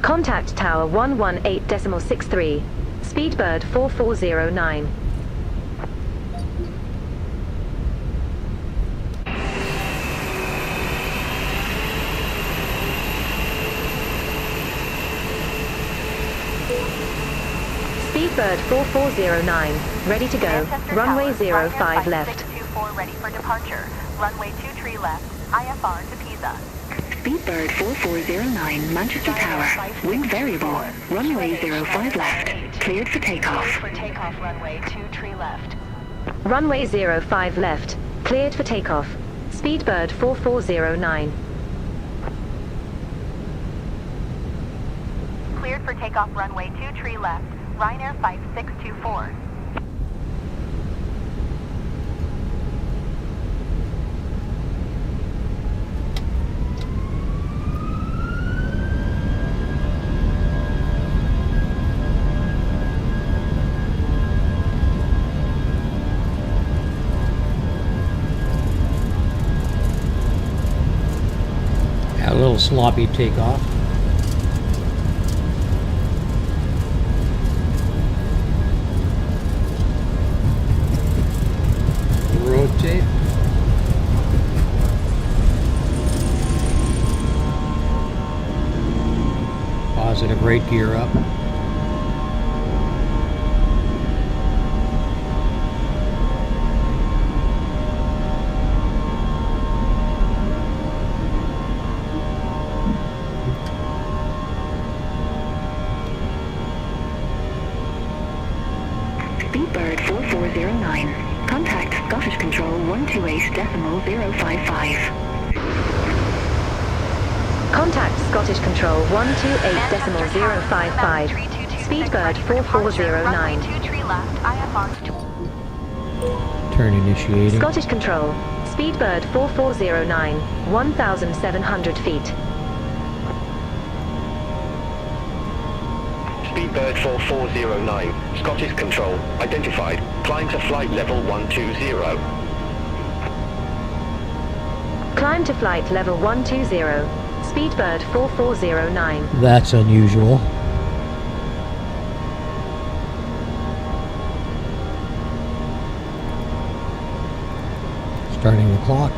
Contact Tower 118.63. Speedbird 4409. Speedbird 4409. Ready to go. Runway 05 left. 624 ready for departure. Runway 23 left. IFR to Pisa. Speedbird 4409, Manchester Tower. Wind variable. Runway 05 left. Cleared for takeoff. For takeoff, runway 23 left. Runway 05 left. Cleared for takeoff. Speedbird 4409. Cleared for takeoff, runway 23 left. Ryanair 5624. A little sloppy takeoff. Rotate. Positive right gear up. Speedbird 4409. Contact Scottish Control 128.055. Contact Scottish Control 128.055. Speedbird 4409. 23 left. IFR to Turn initiating. Scottish Control. Speedbird 4409. 1,700 feet. Speedbird 4409, Scottish Control, identified. Climb to flight level 120. Climb to flight level 120. Speedbird 4409. That's unusual. Starting the clock.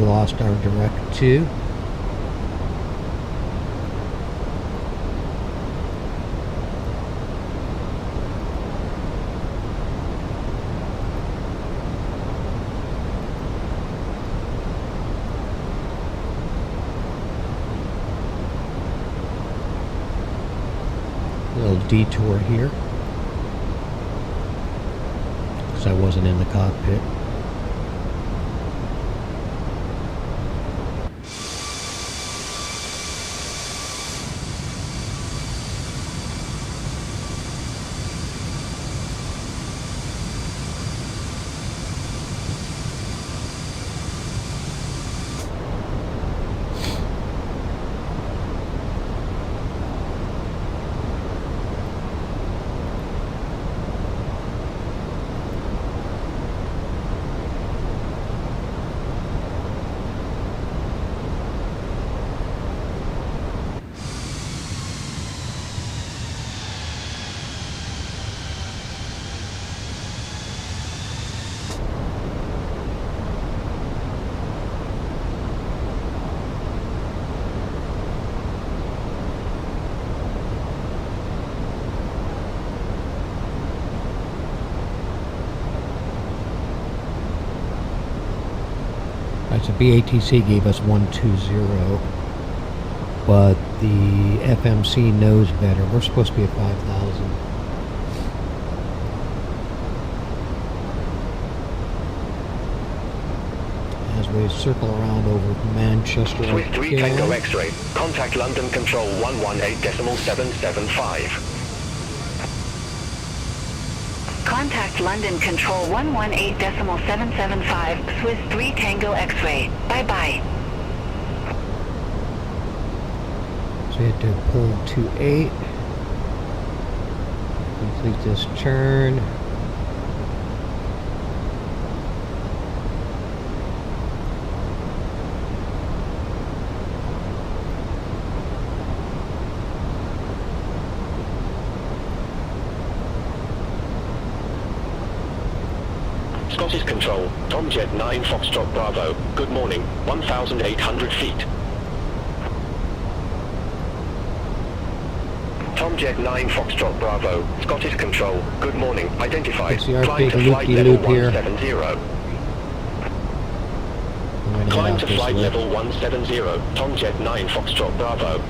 we lost our direct 2. Little detour here because I wasn't in the cockpit. So BATC gave us 120, but the FMC knows better. We're supposed to be at 5,000. As we circle around over Manchester. Swiss 3 Tango X-ray. Contact London Control 118.775. Contact London Control 118.775, Swiss 3 Tango X-ray. Bye-bye. So we had to pull 28. Complete this turn. Scottish Control, Tomjet 9 Foxtrot Bravo, good morning, 1,800 feet. Tomjet 9 Foxtrot Bravo, Scottish Control, good morning, identified, It's our climb big to flight level loop-de-loop here. 170. Climb to flight level 170, Tomjet 9 Foxtrot Bravo.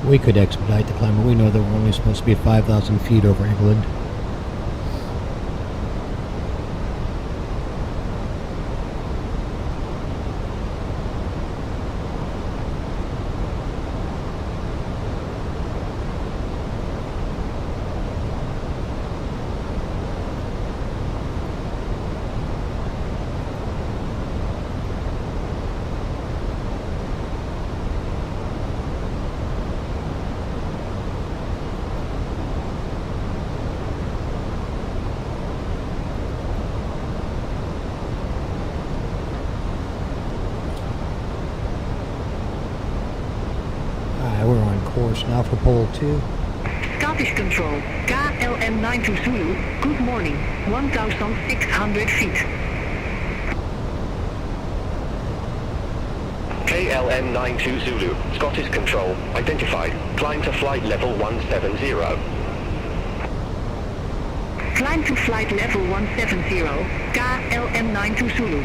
We could expedite the climb, but we know that we're only supposed to be at 5,000 feet over England. We're on course now for pole 2. Scottish Control, KLM 92 Zulu, good morning, 1,600 feet. KLM 92 Zulu, Scottish Control, identified, climb to flight level 170. Climb to flight level 170, KLM 92 Zulu.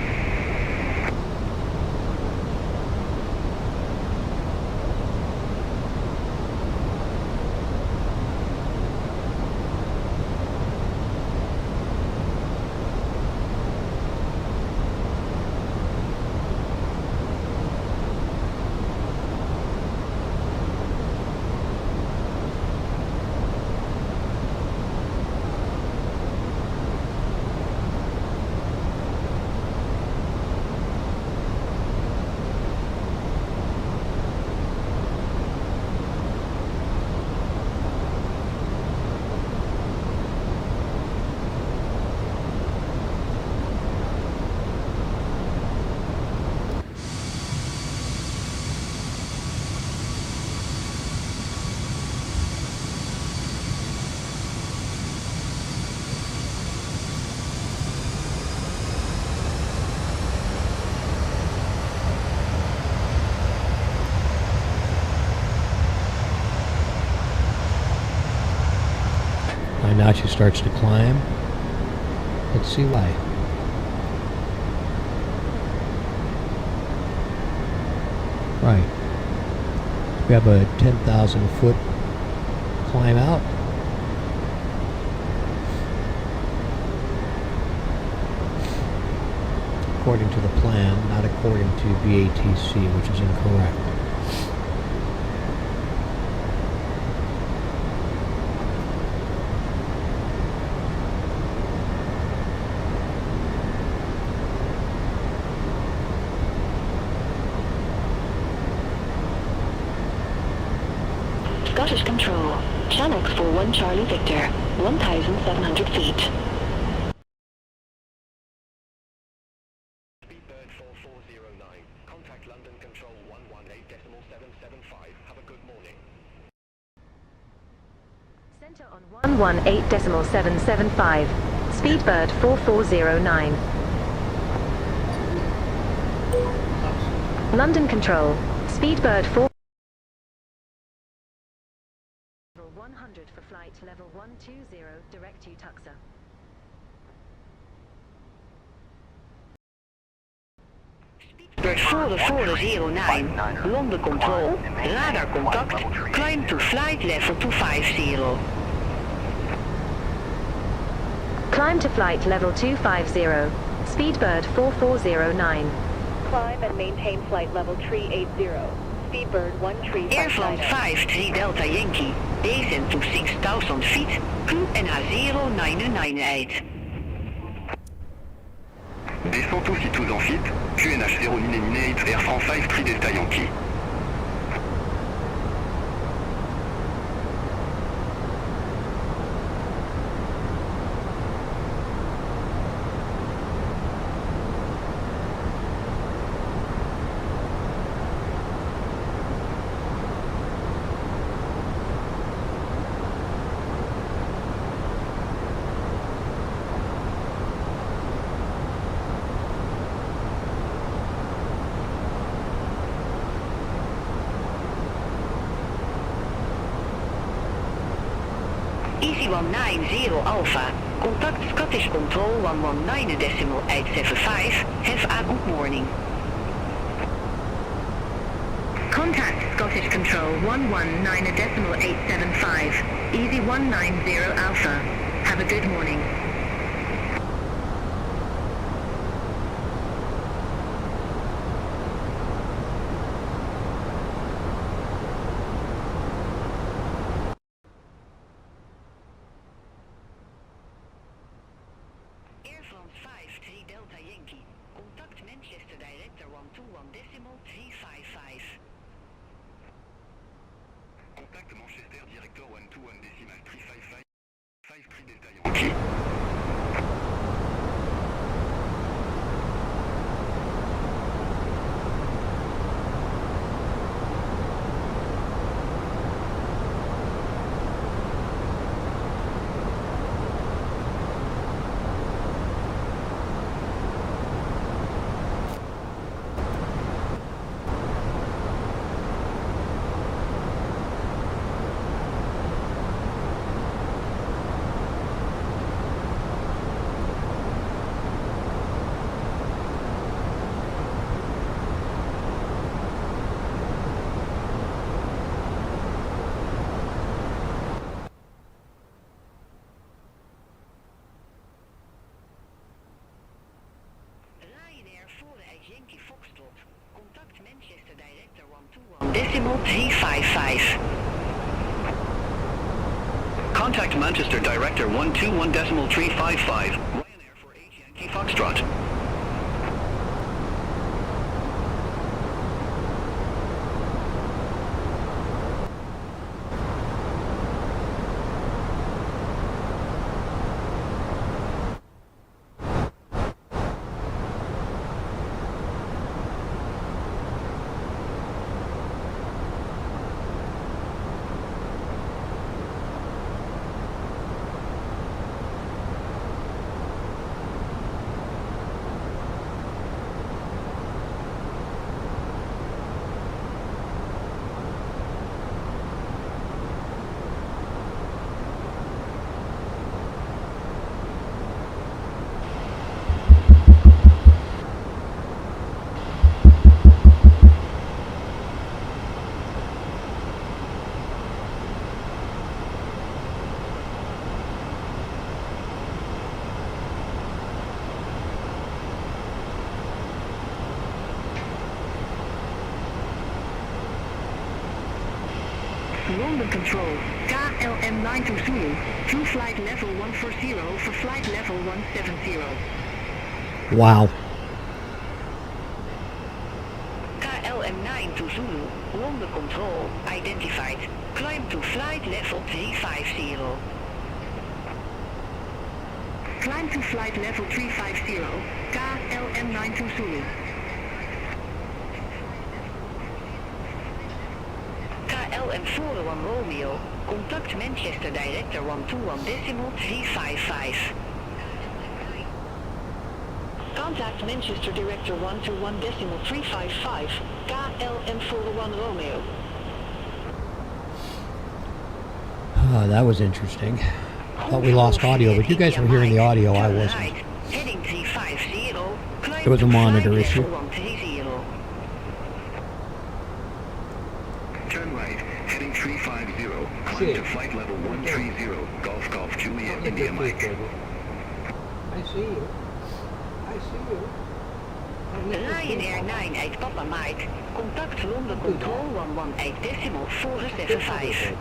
now she starts to climb. Let's see why. Right. We have a 10,000 foot climb out. According to the plan, not according to BATC, which is incorrect. Scottish Control. Channel 41 Charlie Victor. 1,700 feet. Speedbird 4409. Contact London Control 118.775. Have a good morning. Center on 118.775. Speedbird 4409. London Control. Speedbird 100 for flight level 120, direct to Tuxa. Speedbird 4409. London Control. Radar contact. Climb to flight level 250. Climb to flight level 250. Speedbird 4409. Climb and maintain flight level 380. Speedbird 135. Airfront 53 Delta Yankee. Descend to 6,000 feet. QNH 0998. Descend to 6,000 feet. QNH 0998 Air France 53 Delta Yankee. Easy 190 Alpha. Contact Scottish Control 119.875. Have a good morning. Contact Scottish Control 119.875. Easy 190 Alpha. Have a good morning. Air France 53 Delta Yankee. Contact Manchester Director 121.355. Contact Manchester Director 121.355. 53 Delta Yankee. Yankee Foxtrot. Contact Manchester Director 121.355. Contact Manchester Director 121.355. Ryanair for 8 Yankee Foxtrot. London Control, KLM 92 Zulu, to flight level 140 for flight level 170. Wow. KLM 92 Zulu, London Control, identified. Climb to flight level 350. Climb to flight level 350, KLM 92 Zulu. KLM 41 Romeo, contact Manchester Director 121.355. Contact Manchester Director 121.355, KLM 41 Romeo. That was interesting. Thought we lost audio, but you guys were hearing the audio, I wasn't. Heading 350, climb It was a to monitor flight issue. level 130. Turn right, heading 350. Climb to flight level 130. Golf Golf Juliet India Mike. I see you. I see you. Ryanair 98 Papa Mike, contact London Control 118.475.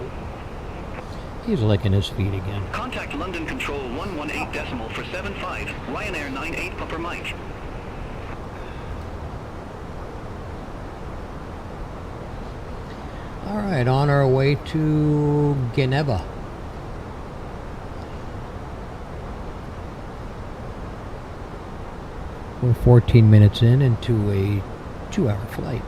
He's licking his feet again. Contact London Control 118.475. Ryanair 98 Papa Mike. All right, on our way to Geneva. We're 14 minutes in into a 2-hour flight.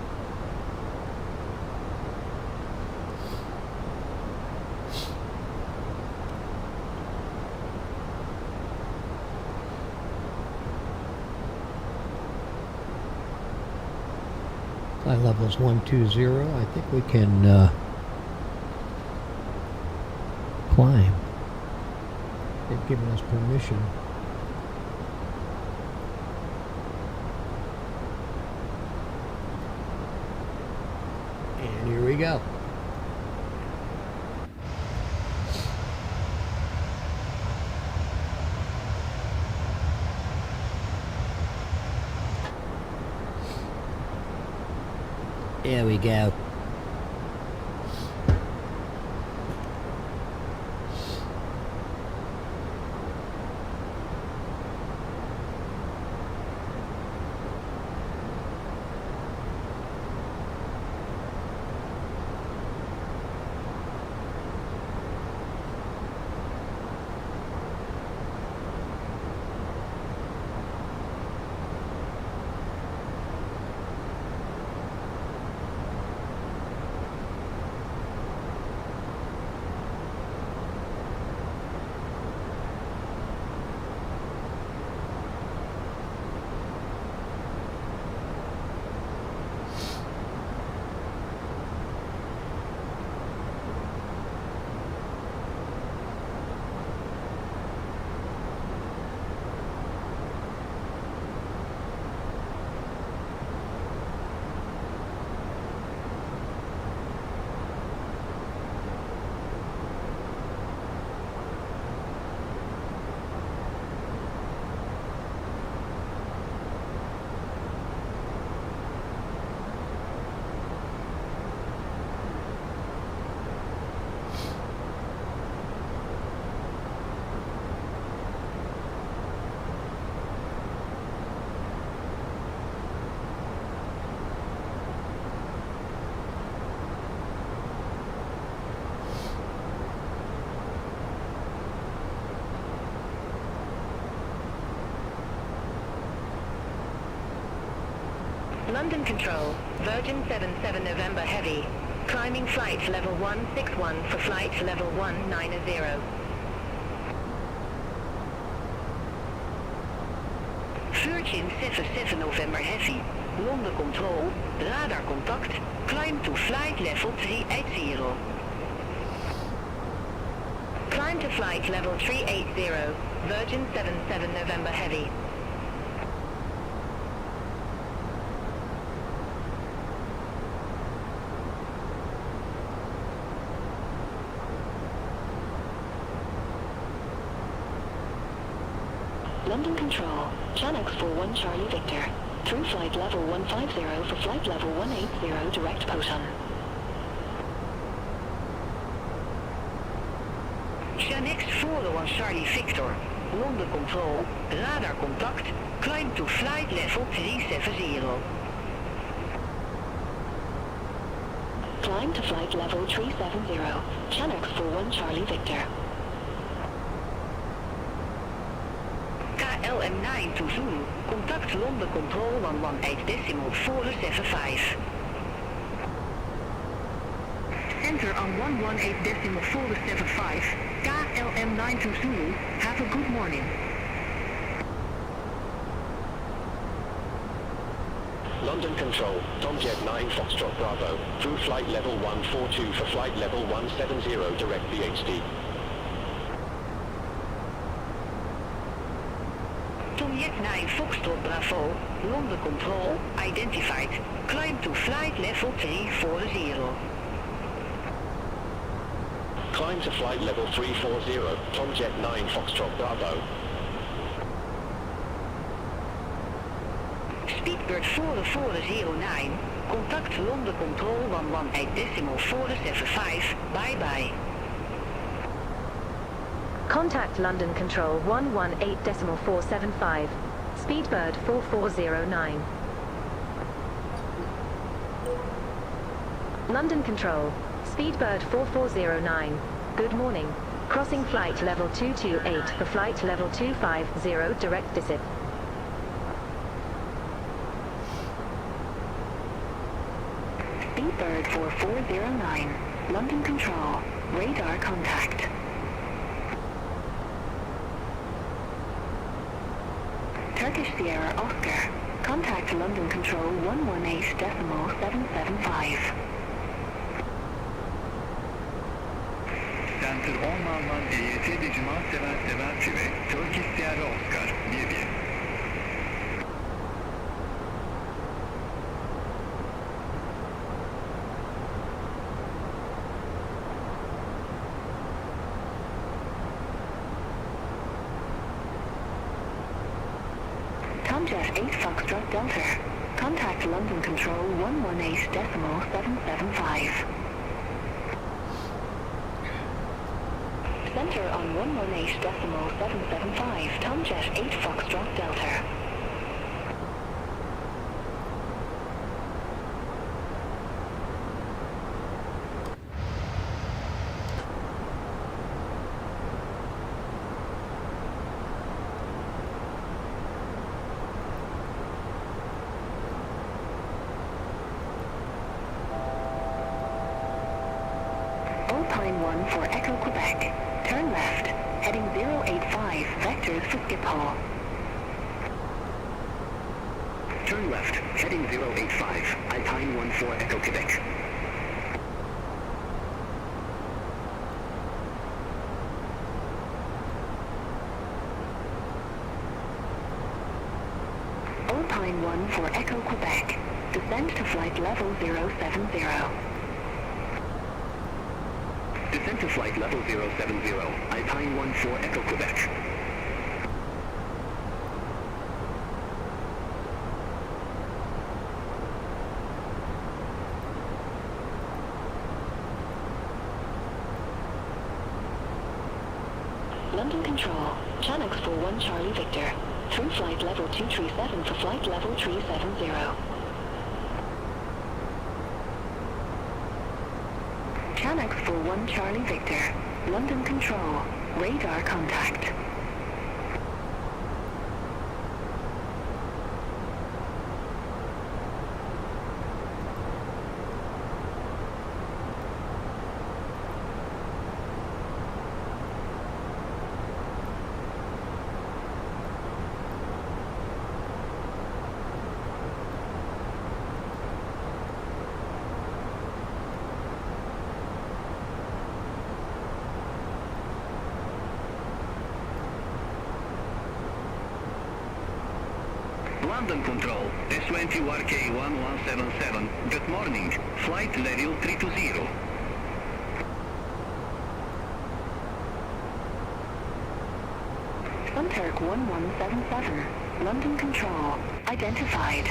Flight level is 120. I think we can climb. They've given us permission. And here we go. There we go. London Control, Virgin 77 November Heavy, climbing flight level 161 for flight level 190. Virgin 77 November Heavy, London Control, radar contact, climb to flight level 380. Climb to flight level 380, Virgin 77 November Heavy. London Control, Channels 41 Charlie Victor, through flight level 150 for flight level 180 direct Poton. Next follow on Charlie Victor. London control, radar contact, climb to flight level 370. Climb to flight level 370. Channel 41 Charlie Victor. KLM9 to Zulu, contact London control 118.475. Center on 118.475, KLM9 to Zulu, have a good morning. London Control, Tomjet 9 Foxtrot Bravo, through flight level 142 for flight level 170 direct VHD. Tomjet 9 Foxtrot Bravo, London Control, identified, climb to flight level 340. Climb to flight level 340, Tomjet 9 Foxtrot Bravo. Speedbird 4409, contact London Control 118.475, bye bye. Contact London Control 118.475. Speedbird 4409. London Control. Speedbird 4409. Good morning. Crossing flight level 228 for flight level 250 direct descent. Speedbird 4409, London Control, radar contact. Turkish Sierra Oscar, contact London Control 118.775. Center 10 Alman EYT Dicima Sever Turkish Sierra Oscar 11. Tomjet 8 Foxtrot Delta, contact London Control 118.775. Center on 118.775, Tomjet 8 Foxtrot Delta. Alpine 1 for Echo Quebec. Turn left, heading 085, vectors for Schiphol. Turn left, heading 085, Alpine 1 for Echo Quebec. Alpine 1 for Echo Quebec. Descend to flight level 070. Descend to flight level 070, Alpine 1 for Echo Quebec. London Control, Channel 41 Charlie Victor. Through flight level 237 for flight level 370. Channel 41 Charlie Victor, London Control, radar contact. London Control, S20RK1177, good morning, flight level 320. Sunturk 1177, London Control, identified.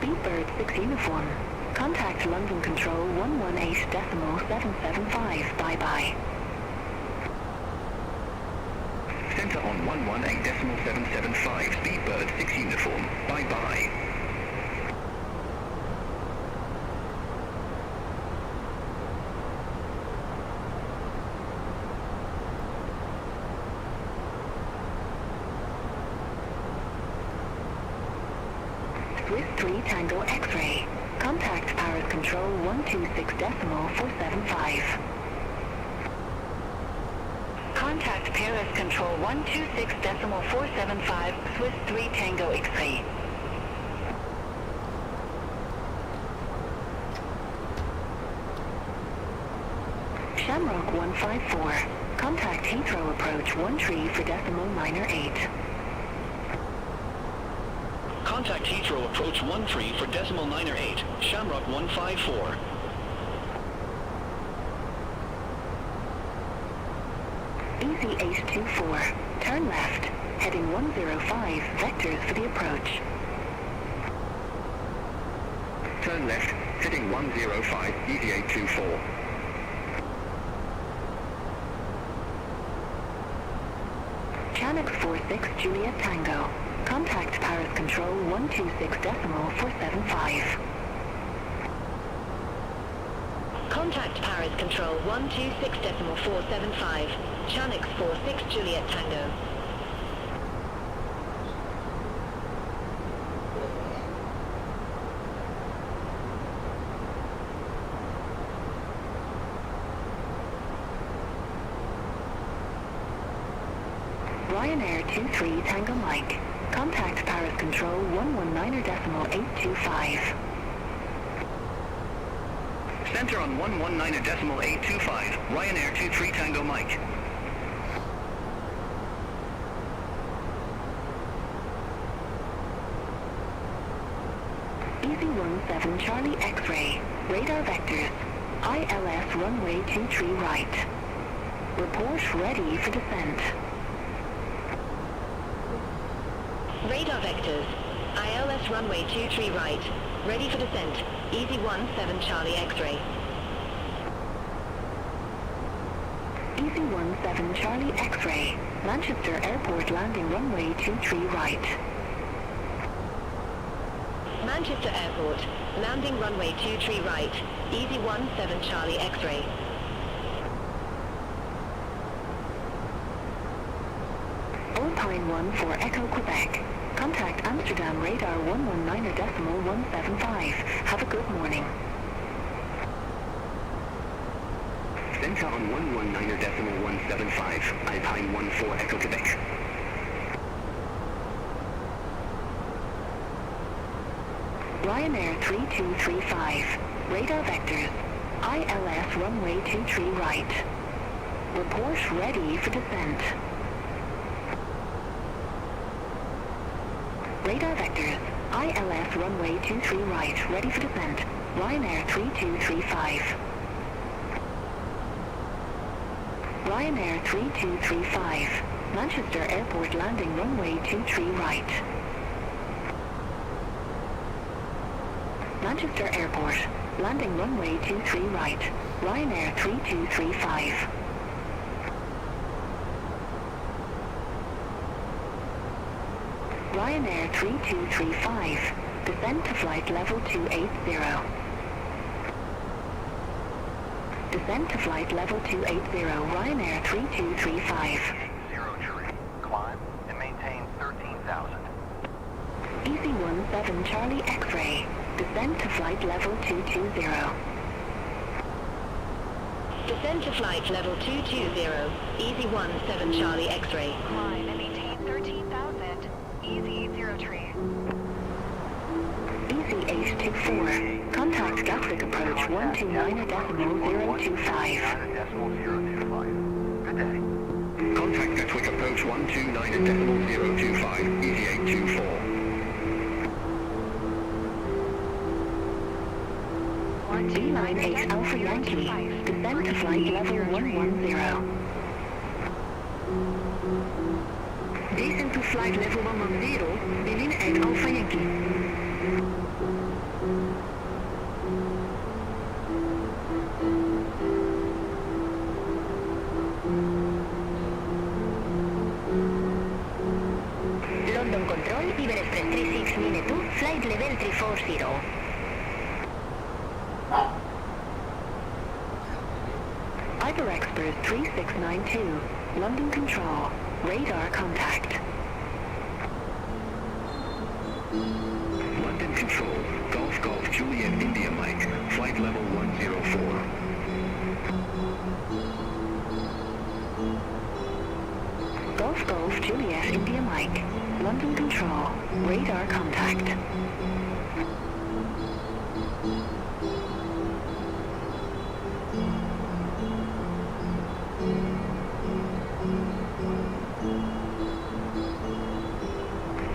Speedbird 6 uniform. Contact London Control 118.775. Bye-bye. Center on 118.775. Speedbird 6 uniform. Bye-bye. Swiss 3 Tango X-ray. Contact Paris Control 126.475. Contact Paris Control 126.475, Swiss 3 Tango X-ray. Shamrock 154. Contact Heathrow Approach 13 for decimal minor 8. Contact Heathrow Approach 13 for decimal 98. Shamrock 154. Easy 824. Turn left. Heading 105. Vectors for the approach. Turn left, heading 105, easy 824. Channix 46 Juliet Tango. Contact Paris Control 126.475. Contact Paris Control 126.475. Channix 46 Juliet Tango. Ryanair 23 Tango Mike. Contact Paris Control 119.825. Center on 119.825. Ryanair 23 Tango Mike. Easy 17 Charlie X-ray. Radar vectors. ILS runway 23 right. Report ready for descent. Radar vectors. ILS runway 23 right. Ready for descent. Easy 17 Charlie X-ray. Easy 17 Charlie X-ray. Manchester Airport landing runway 23 right. Manchester Airport. Landing runway 23 right. Easy 17 Charlie X-ray. Alpine 1 for Echo Quebec. Contact Amsterdam radar 119.175. Have a good morning. Center on 119.175. Alpine 1 for Echo Quebec. Ryanair 3235. Radar vectors. ILS runway 23 right. Report ready for descent. Radar vectors. ILS runway 23 right. Ready for descent. Ryanair 3235. Ryanair 3235. Manchester Airport landing runway 23 right. Manchester Airport. Landing runway 23 right. Ryanair 3235. Ryanair 3235. Descent to flight level 280. Descent to flight level 280. Ryanair 3235. 03. Climb and maintain 13,000. Easy 17 Charlie X-ray. Descent to flight level 220. Descent to flight level 220. Easy 17 Charlie X-ray. Climb and maintain 13,000. Easy 03. Easy 824. Contact Gatwick approach 129.025. Good day. Contact Gatwick approach 129.025. Easy 824. 298 Alpha Yankee. Descent to flight level 110. Descent to flight level 110. 298 Alpha Yankee. minute, flight level 340. Ivor Expert 3692, London Control, radar contact. London Control, Golf Golf Juliet India Mike, flight level 104. Golf Golf Juliet India Mike, London Control, radar contact.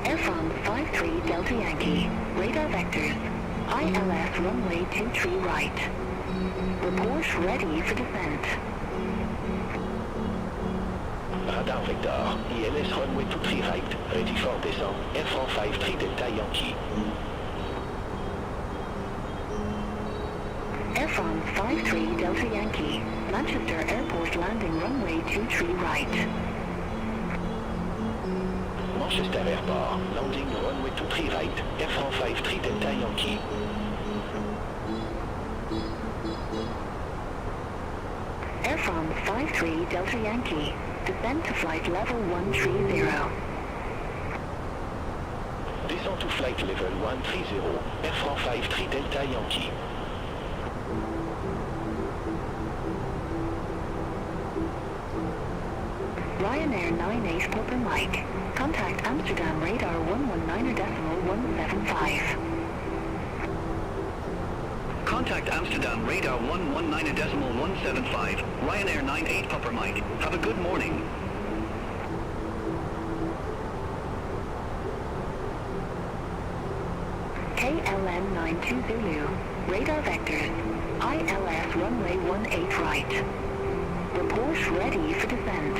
Airfront 53 Delta Yankee, radar vectors, ILS runway 23 right. Report ready for descent. Radar Vector, ILS runway 23 right, ready for descent, Airfront 53 Delta Yankee. Airfront 53 Delta Yankee, Manchester Airport landing runway 23 right. Manchester Airport, landing runway 23 right, Airfront 53 Delta Yankee. Airfront 53 Delta Yankee, descend to flight level 130. Descend to flight level 130, Airfront 53 Delta Yankee. Ryanair 98 Papa Mike, contact Amsterdam radar 119.175. Contact Amsterdam radar 119.175, Ryanair 98 Papa Mike. Have a good morning. KLM 92 Zulu, radar vectors, ILS runway 18 right. Report ready for descent.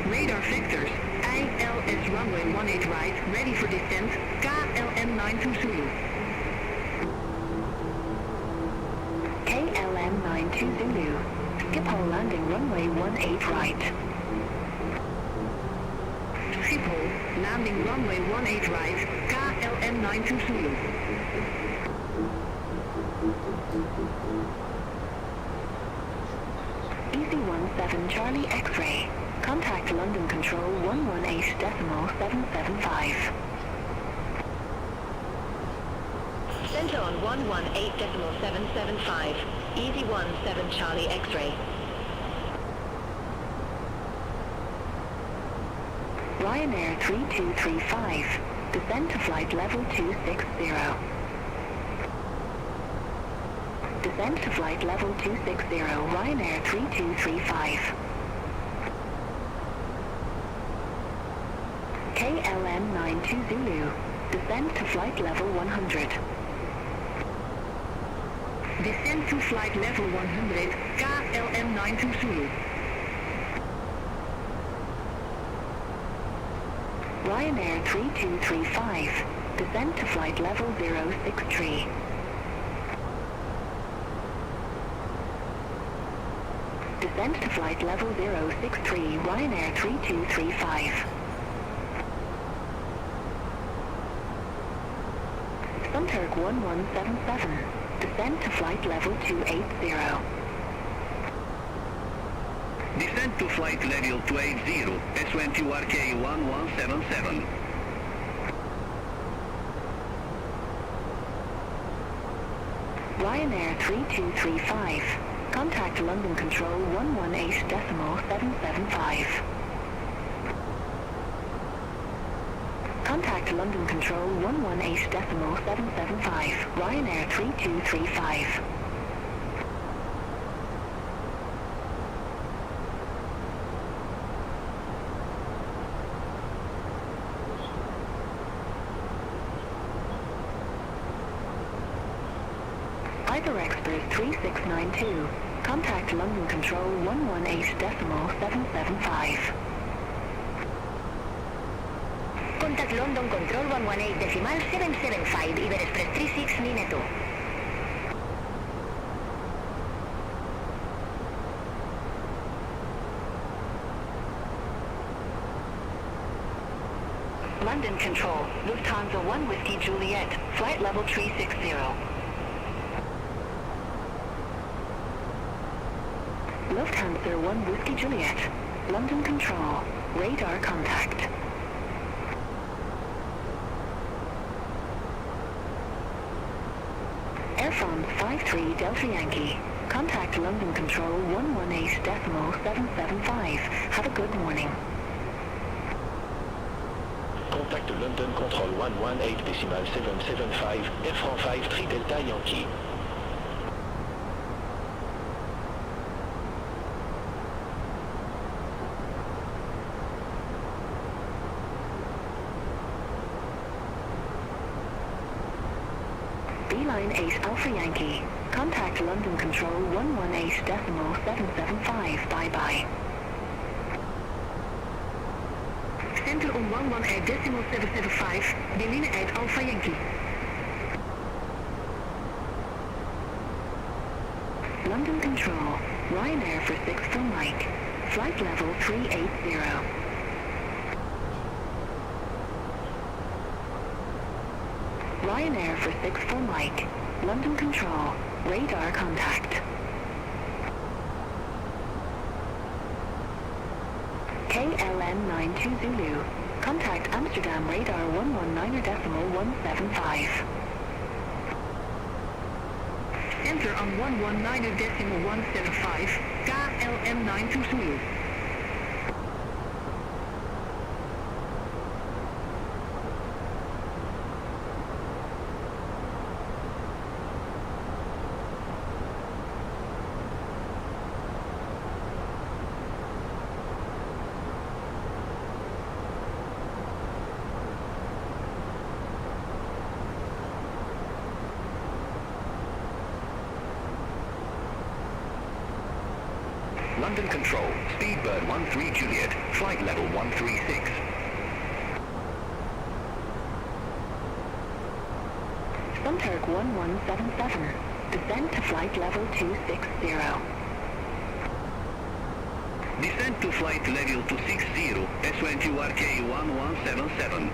Radar vectors, ILS runway 18 right, ready for descent, KLM 92 Zulu. KLM 92 Zulu, Schiphol landing runway 18 right. Schiphol, landing runway 18 right, KLM 92 Zulu. Easy 17 Charlie X-ray. Contact London Control 118.775. Center on 118.775. Easy 17 Charlie X-ray. Ryanair 3235. Descend to flight level 260. Descend to flight level 260, Ryanair 3235. KLM 92 Zulu, descend to flight level 100. Descend to flight level 100, KLM 92 Zulu. Ryanair 3235, descend to flight level 063. Descend to flight level 063, Ryanair 3235. Sunturk 1177, descend to flight level 280. Descend to flight level 280, S20RK 1177. Ryanair 3235, contact London Control 118.775. Contact London Control 118.775, Ryanair 3235. Ivor Expert 3692, contact London Control 118.775. Contact London Control 118.775, Iber Express 3692. London Control, Lufthansa 1 Whiskey Juliet, flight level 360. Lufthansa 1 Whiskey Juliet, London Control, radar contact. Air France 53 Delta Yankee, contact London Control 118.775. Have a good morning. Contact London Control 118.775, Air France 53 Delta Yankee. Beeline 8 Alpha Yankee, contact London Control 118.775. Bye-bye. Center on 118.775, Beeline 8 Alpha Yankee. London Control, Ryanair for 6 for Mike, flight level 380. Ryanair for 6 for Mike, London Control, radar contact. KLM 92 Zulu, contact Amsterdam radar 119.175. Enter on 119.175, KLM 92 Zulu. London Control, Speedbird 13 Juliet, flight level 136. Sunturk 1177, descend to flight level 260. Descent to flight level 260, S20RK 1177.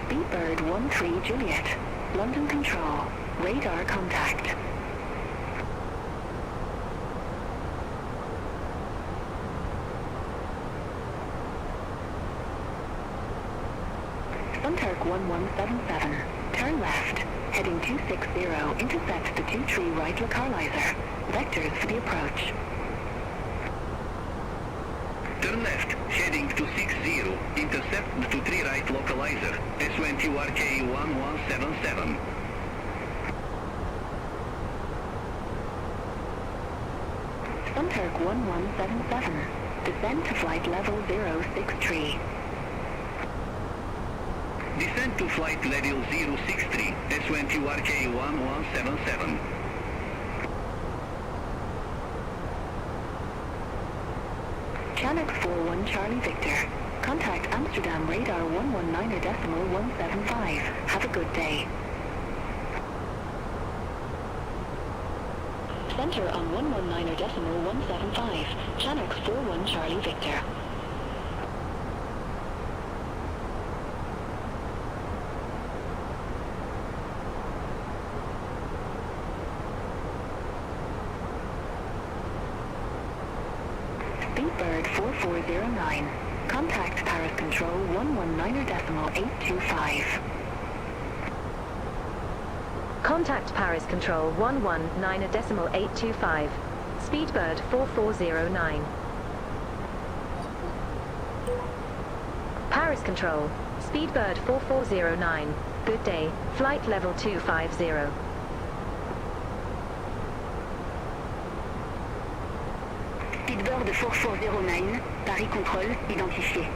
Speedbird 13 Juliet, London Control, radar contact. Sunturk 1177, turn left, heading 260, intercept the 2-tree right localizer. Vectors for the approach. Turn left, heading to 60, intercept the 2-3 right localizer, S20RK 1177. Sunturk 1177, descend to flight level 063. Descent to flight level 063, S20RK 1177. Chinook 41 Charlie Victor, contact Amsterdam radar 119.175. Have a good day. Center on 119.175, Chinook 41 Charlie Victor. Speedbird 4409, contact Paris Control 119.825. Contact Paris Control 119.825. Speedbird 4409. Paris Control, Speedbird 4409. Good day, flight level 250. Speedbird 4409, Paris Control, identifié.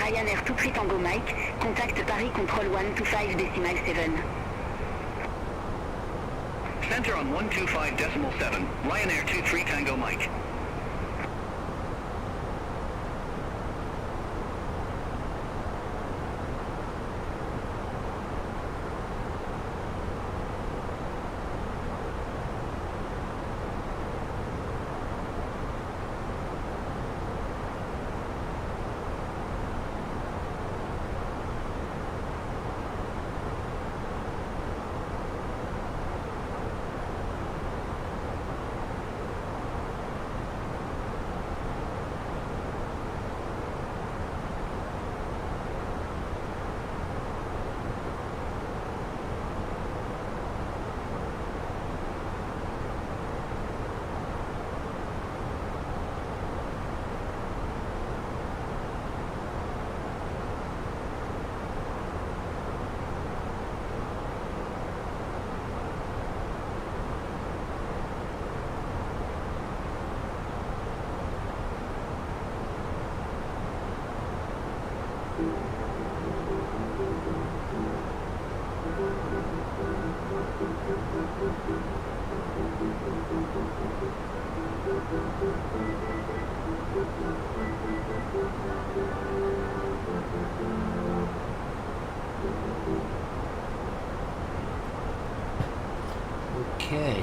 Ryanair 23 Tango Mike, contact Paris Control 125.7. Center on 125.7, Ryanair 23 Tango Mike. Okay.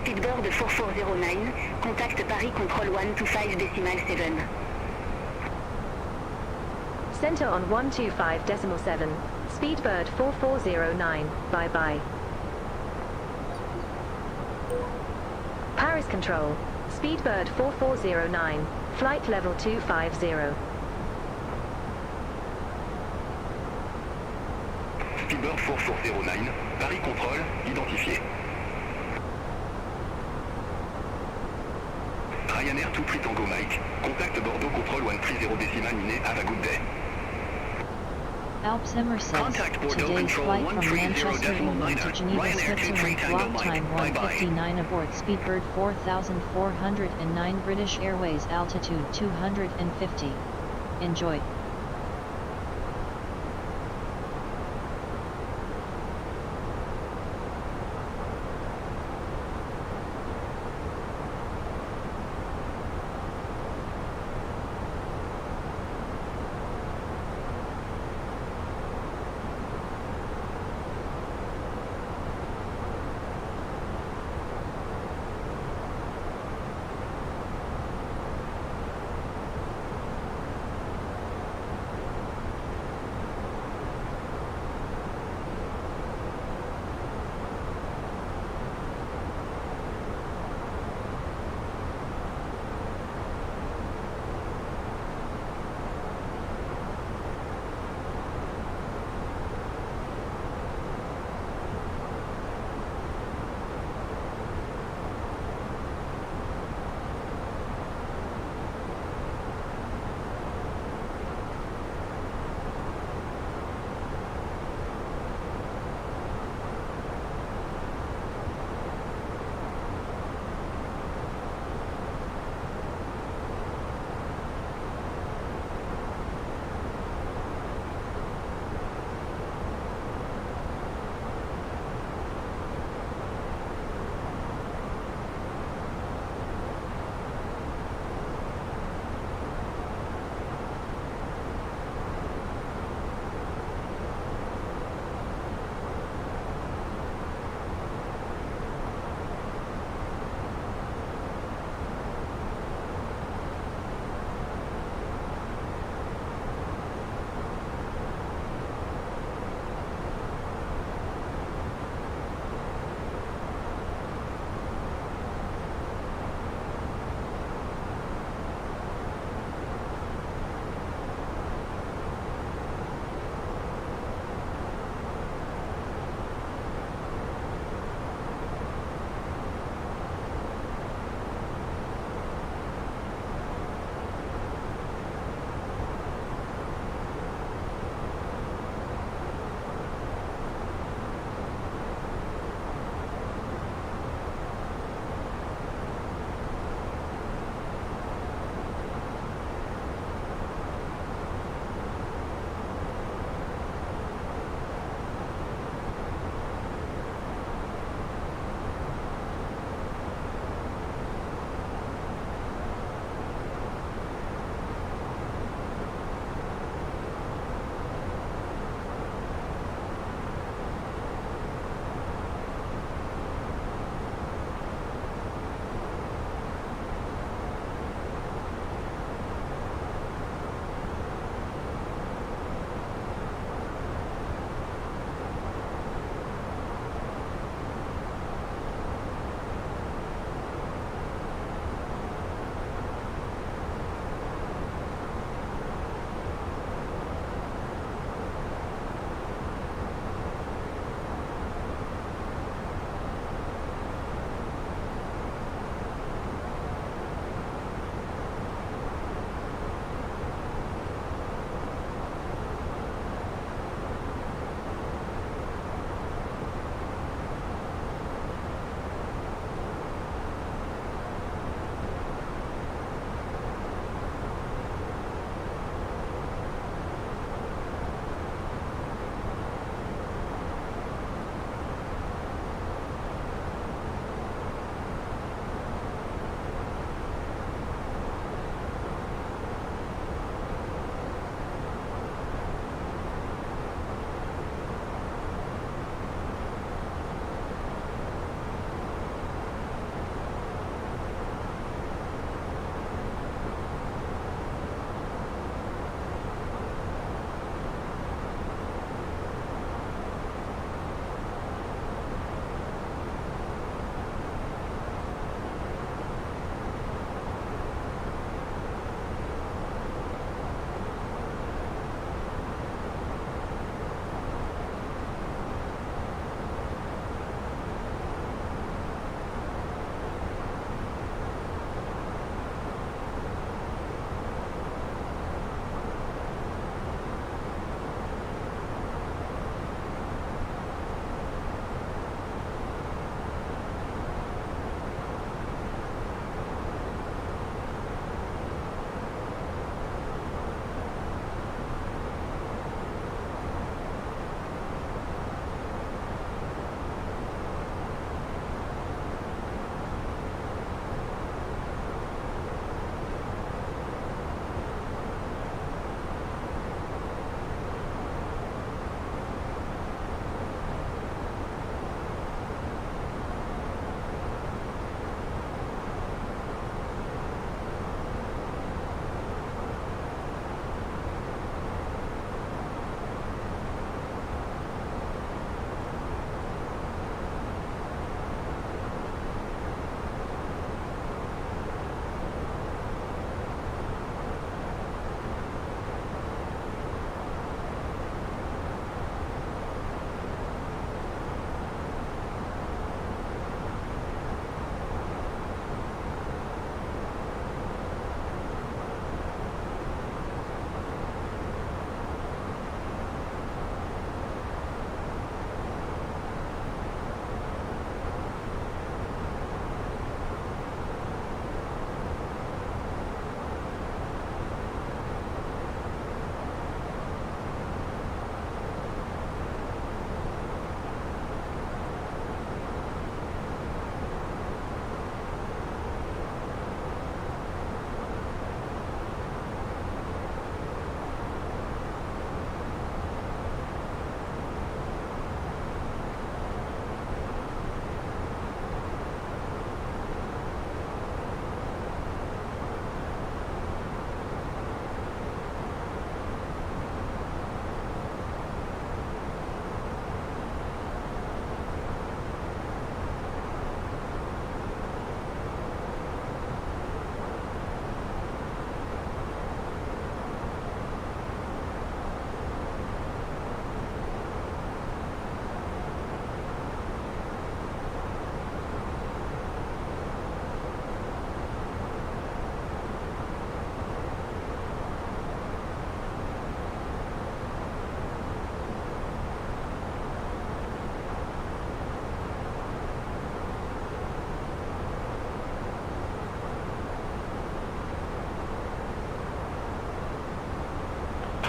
Speedbird 4409, contact Paris Control 125.7. Center on 125.7, Speedbird 4409, bye-bye. Paris Control, Speedbird 4409, flight level 250. Speedbird 4409, Paris Control, identifié. Ryanair 2 Prix Tango Mike. Contact Bordeaux Control 1 Prix 0 décimal Miné. Have a good day. Alpsimmer says, Contact Bordeaux today's Control flight from 130 Manchester, decimal England to niner. Geneva, Ryanair 2 Prix Switzerland, Tango block Mike. time Bye-bye. 1:59 aboard Speedbird 4409 British Airways, altitude 250. Enjoy.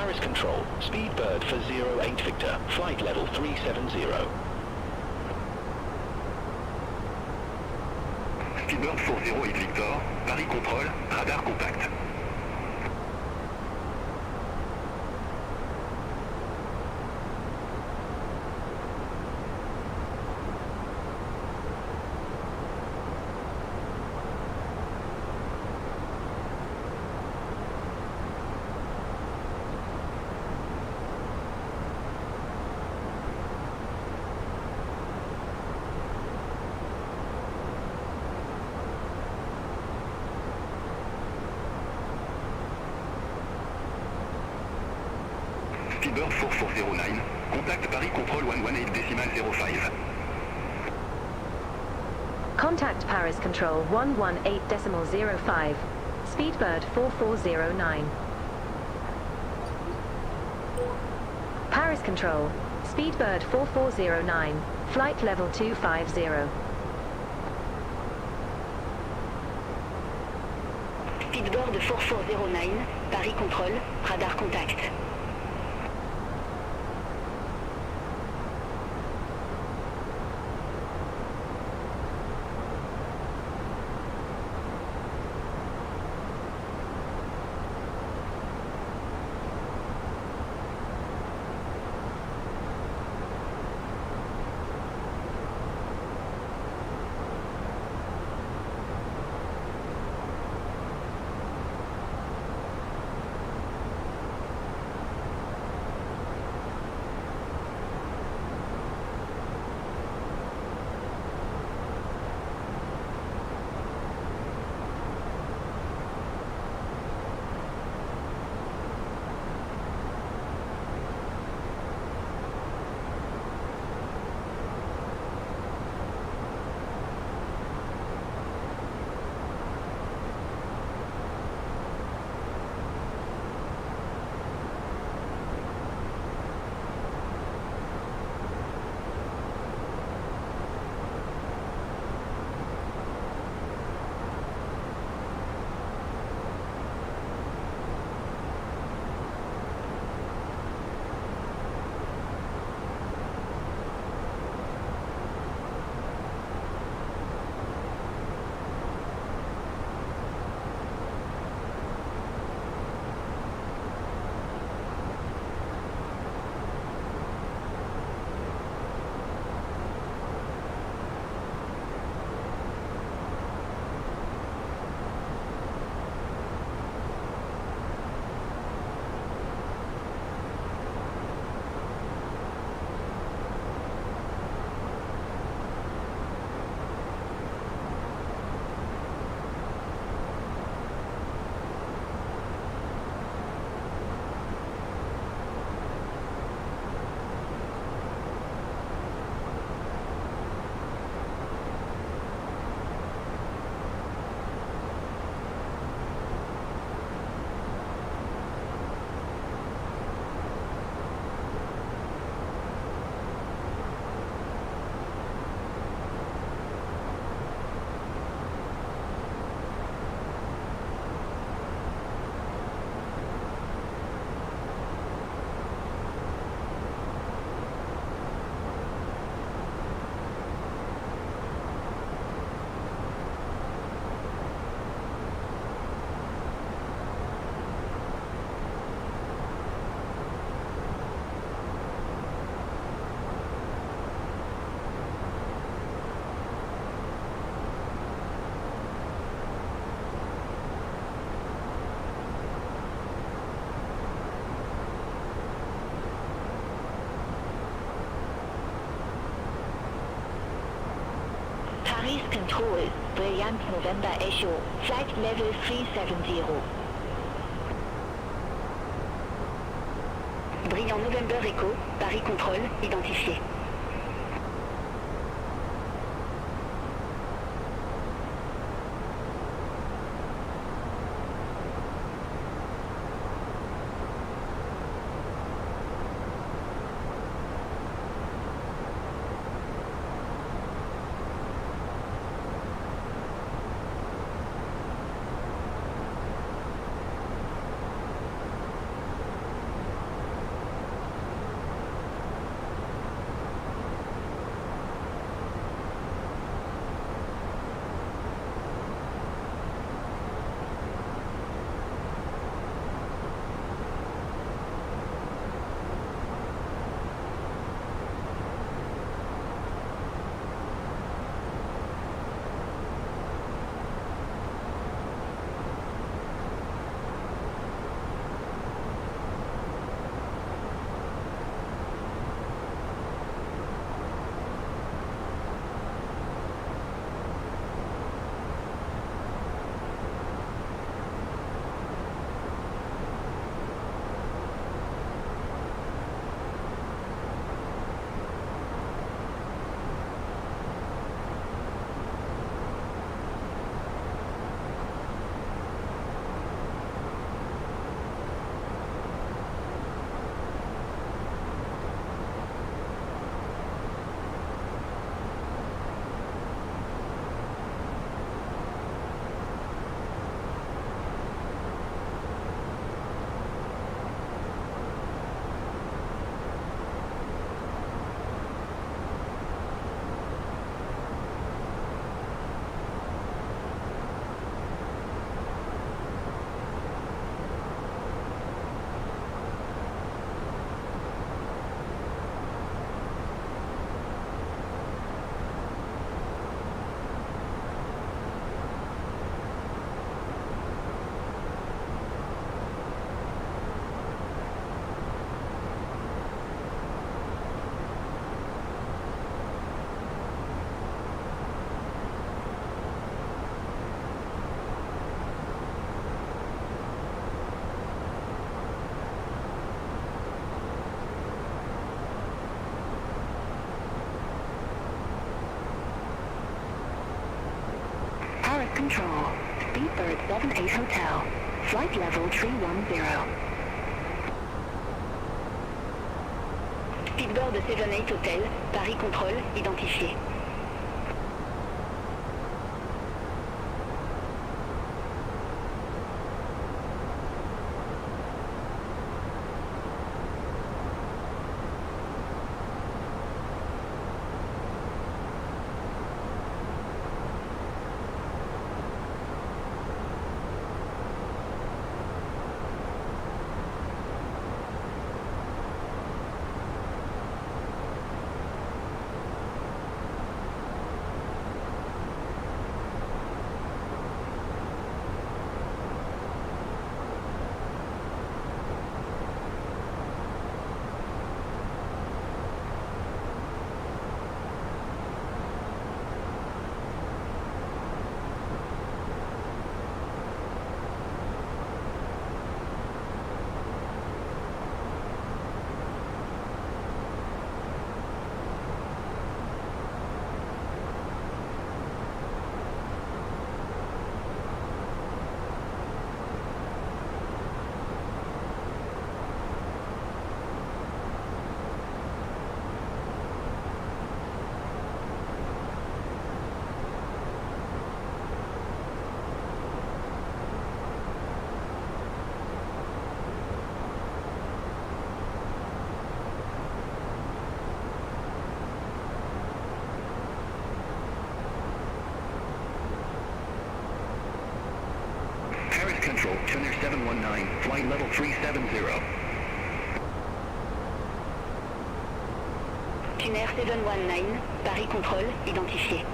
Paris Control, Speedbird for 08 Victor, flight level 370. Speedbird for 08 Victor, Paris Control, radar contact. Speedbird 4409, contact Paris Control 118.05. Contact Paris Control 118.05. Speedbird 4409. Paris Control, Speedbird 4409, flight level 250. Speedbird 4409, Paris Control, radar contact. Paris Control, Brilliant November Echo, flight level 370. Brilliant November Echo, Paris Control, identifié. Control. Speedbird 78 Hotel. Flight level 310. Speedbird 78 Hotel. Paris Control identifié. Control, Tuner 719, flight level 370. Tuner 719, Paris Control identifié.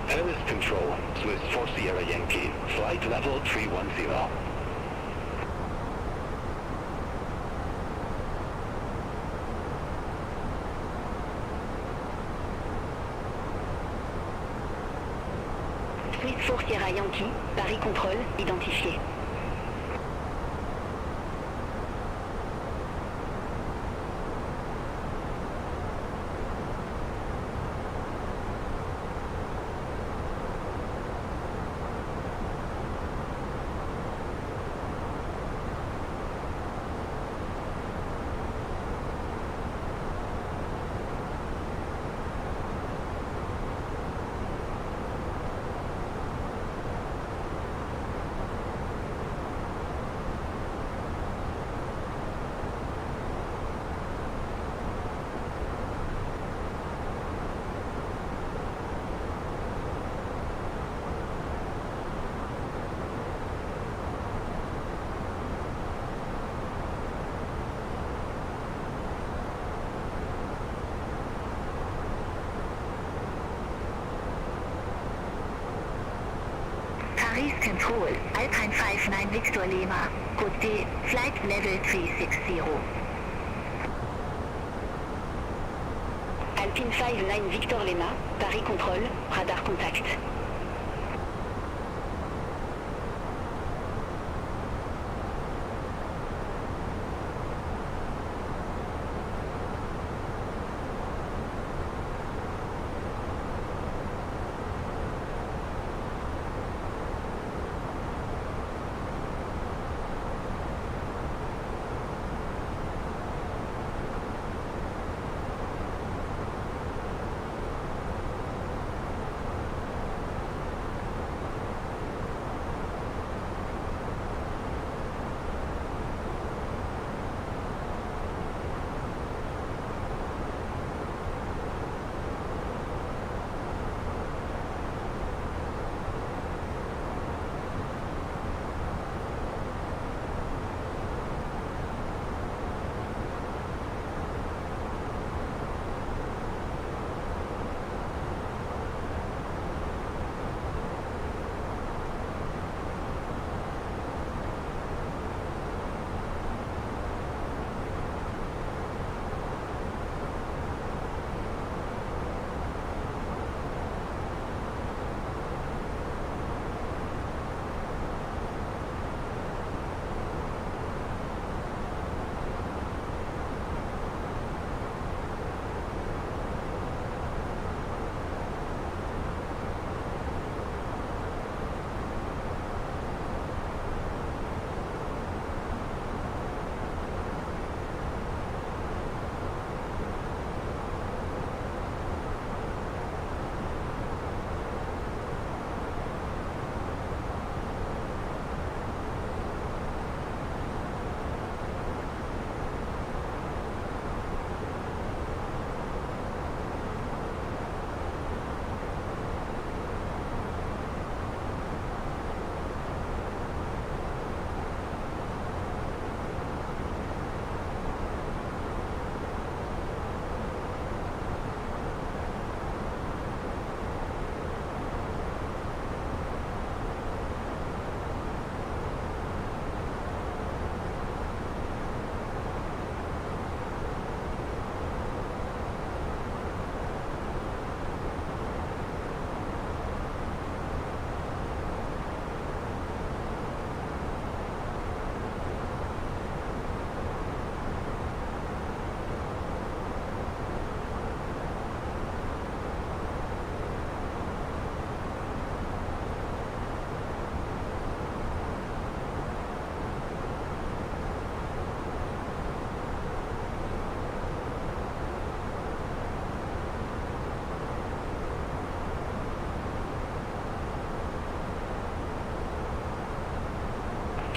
Paris Control, Swiss 4 Sierra Yankee, flight level 310. Suite 4 Sierra Yankee, Paris Control identifié. Paris Control, Alpine 59 Victor Lima, côté, flight level 360. Alpine 59 Victor Lima, Paris Control, radar contact.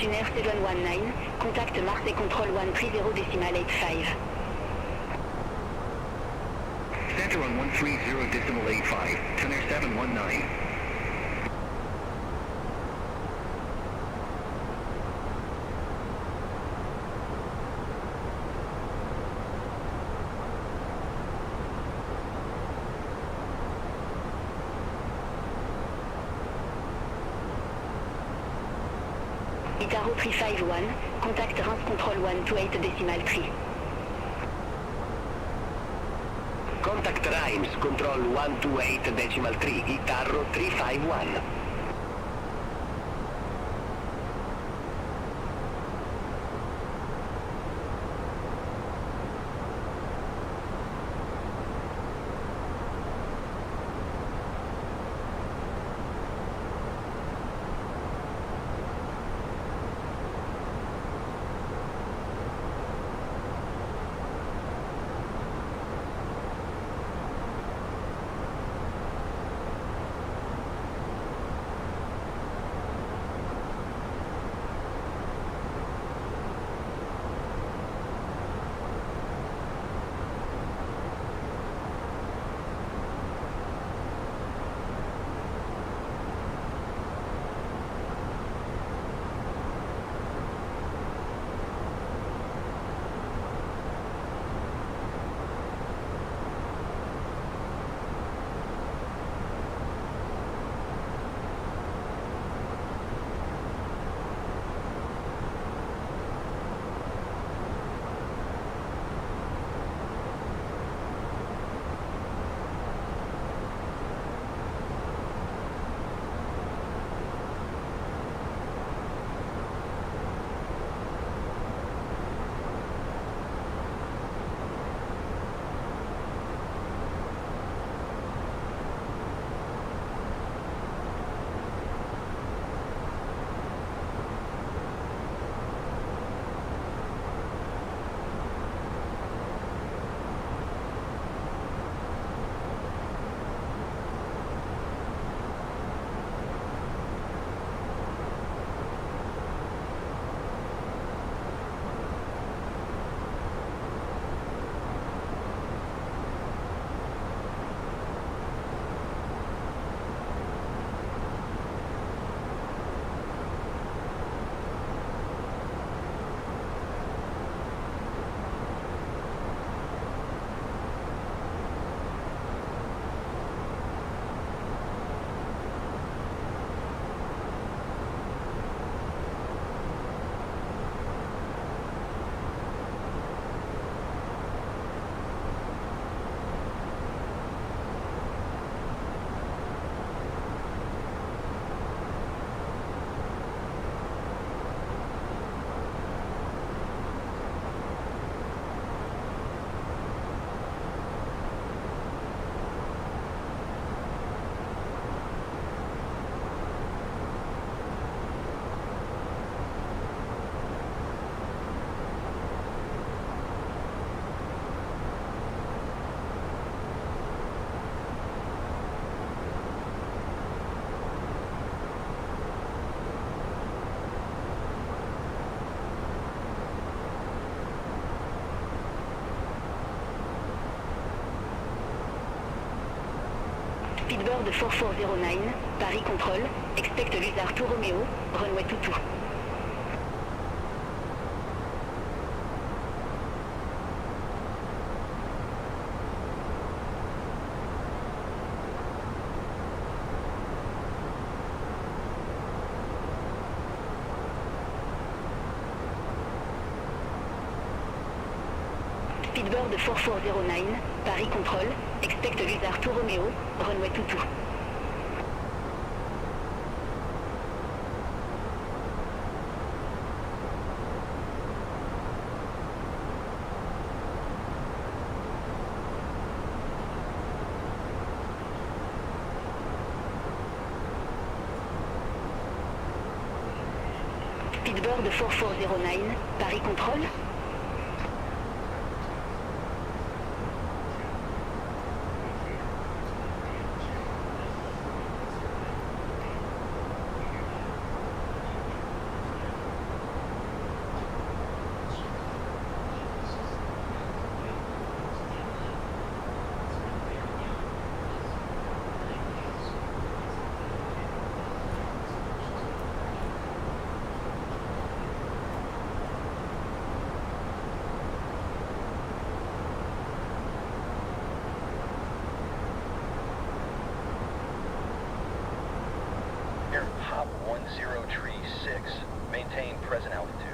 Ryanair 719, contact Marseille Control 130.85. Center on 130.85, Ryanair 719. Itaro 351, contact Reims Control 128.3. Contact Reims, control 128.3, Itarro 351. Speedbird 4409, Paris Control, expect Luzard to Romeo, runway 22. Speedbird 4409, Paris Control, expect Luzard to Romeo, runway 22. Speedbird 4409, Paris Control. Hop 1036. Maintain present altitude.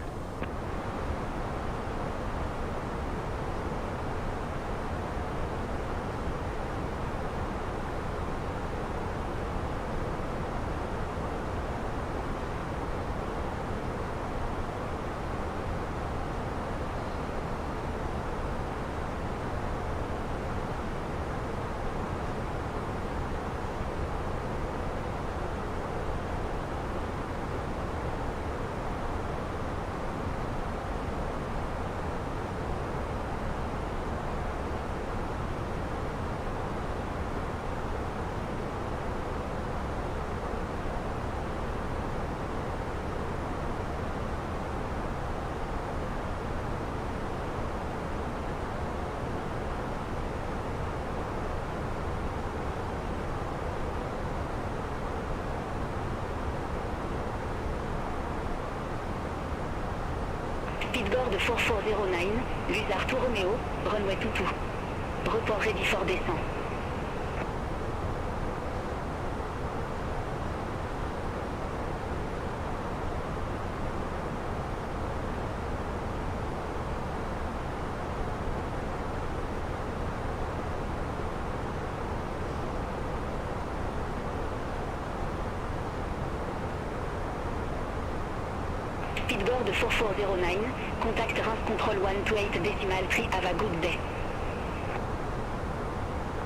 Speedboard 4409, Luzard to Romeo, runway 22. Report ready for descent. Speedboard 4409, contact RAF Control 128 decimal 3, have a good day.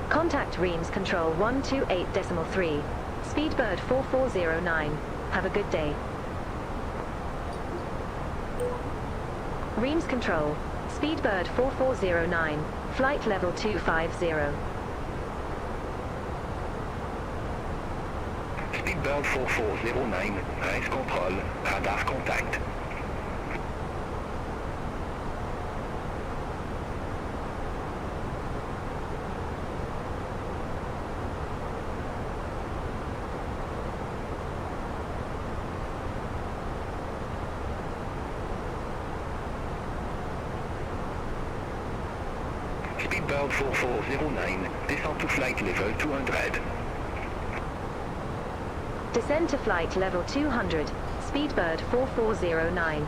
Contact Reims Control 128.3. Speedbird 4409. Have a good day. Reims Control. Speedbird 4409. Flight level 250. Speedbird 4409, race control, radar contact. Speedbird 4409, descend to flight level 200. Descend to flight level 200. Speedbird 4409.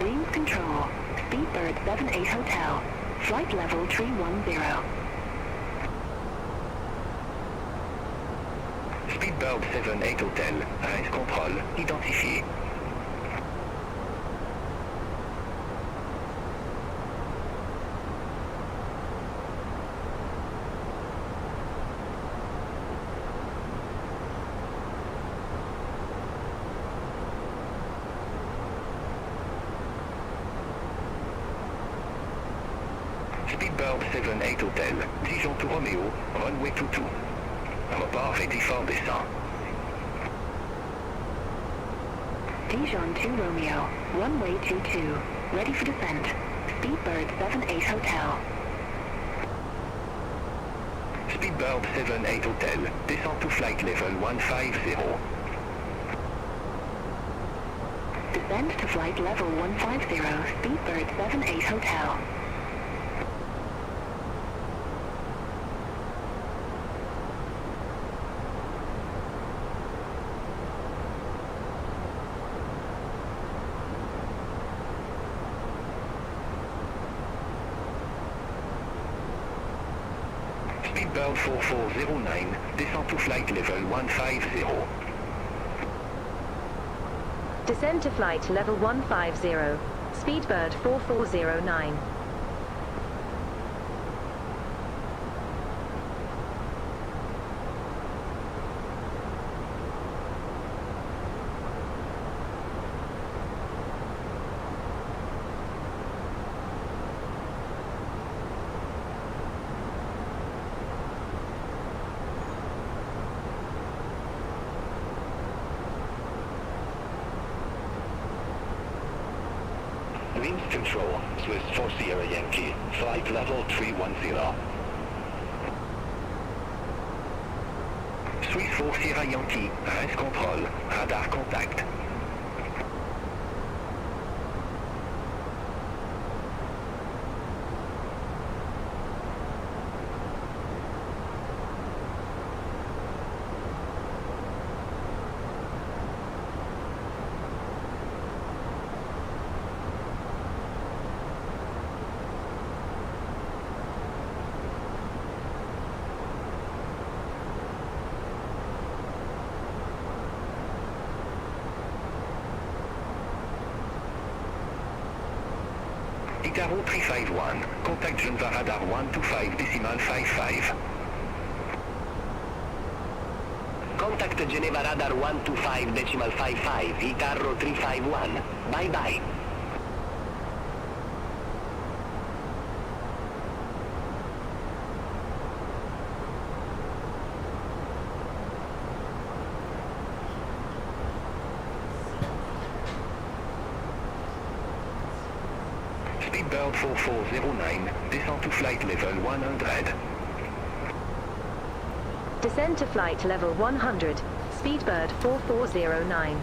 Reims Control, Speedbird 78 Hotel, flight level 310. Speedbird 78 Hotel, race control, identifié. Speedbird 78 Hotel, Dijon to Romeo, runway 22. Report ready for descent. Dijon to Romeo, runway 22, ready for descent. Speedbird 78 Hotel. Speedbird 78 Hotel, descend to flight level 150. Descend to flight level 150, Speedbird 78 Hotel. Speedbird 4409, descend to flight level 150. Descend to flight level 150. Speedbird 4409. Winds control, Swiss 4 Sierra Yankee, flight level 310. Swiss 4 Sierra Yankee, res control, radar contact. Itaro 351, contact Geneva radar 125.55. Contact Geneva radar 125.55, Itarro 351. Bye bye. Speedbird 4409, descend to flight level 100. Descend to flight level 100. Speedbird 4409.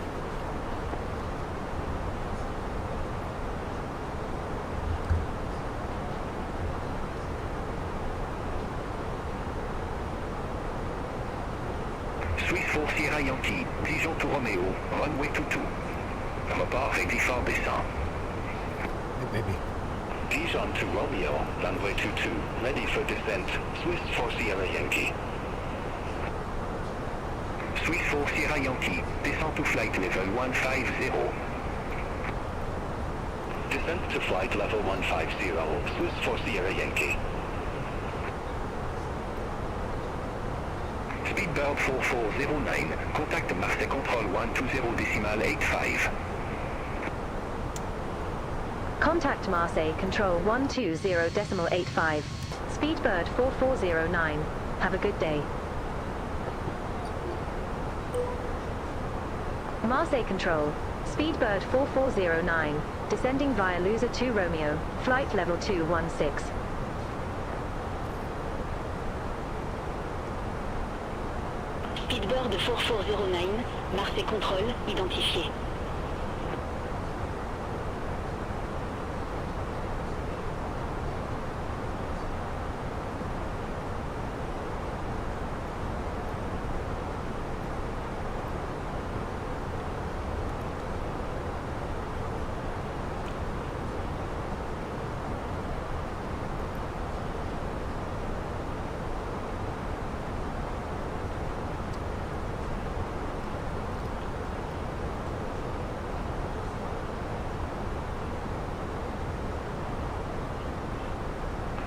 Swiss 4 Sierra Yankee, Dijon to Romeo, runway 22. Report avec fort descend. Hey, baby. Dijon to Romeo, runway 22, ready for descent, Swiss 4 Sierra Yankee. Swiss 4 Sierra Yankee, descend to flight level 150. Descent to flight level 150, Swiss 4 Sierra Yankee. Speedbird 4409, contact Marseille Control 120.85. Contact Marseille Control 120.85. Speedbird 4409. Have a good day. Marseille Control. Speedbird 4409. Descending via Loser 2 Romeo. Flight level 216. Speedbird 4409, Marseille Control identifié.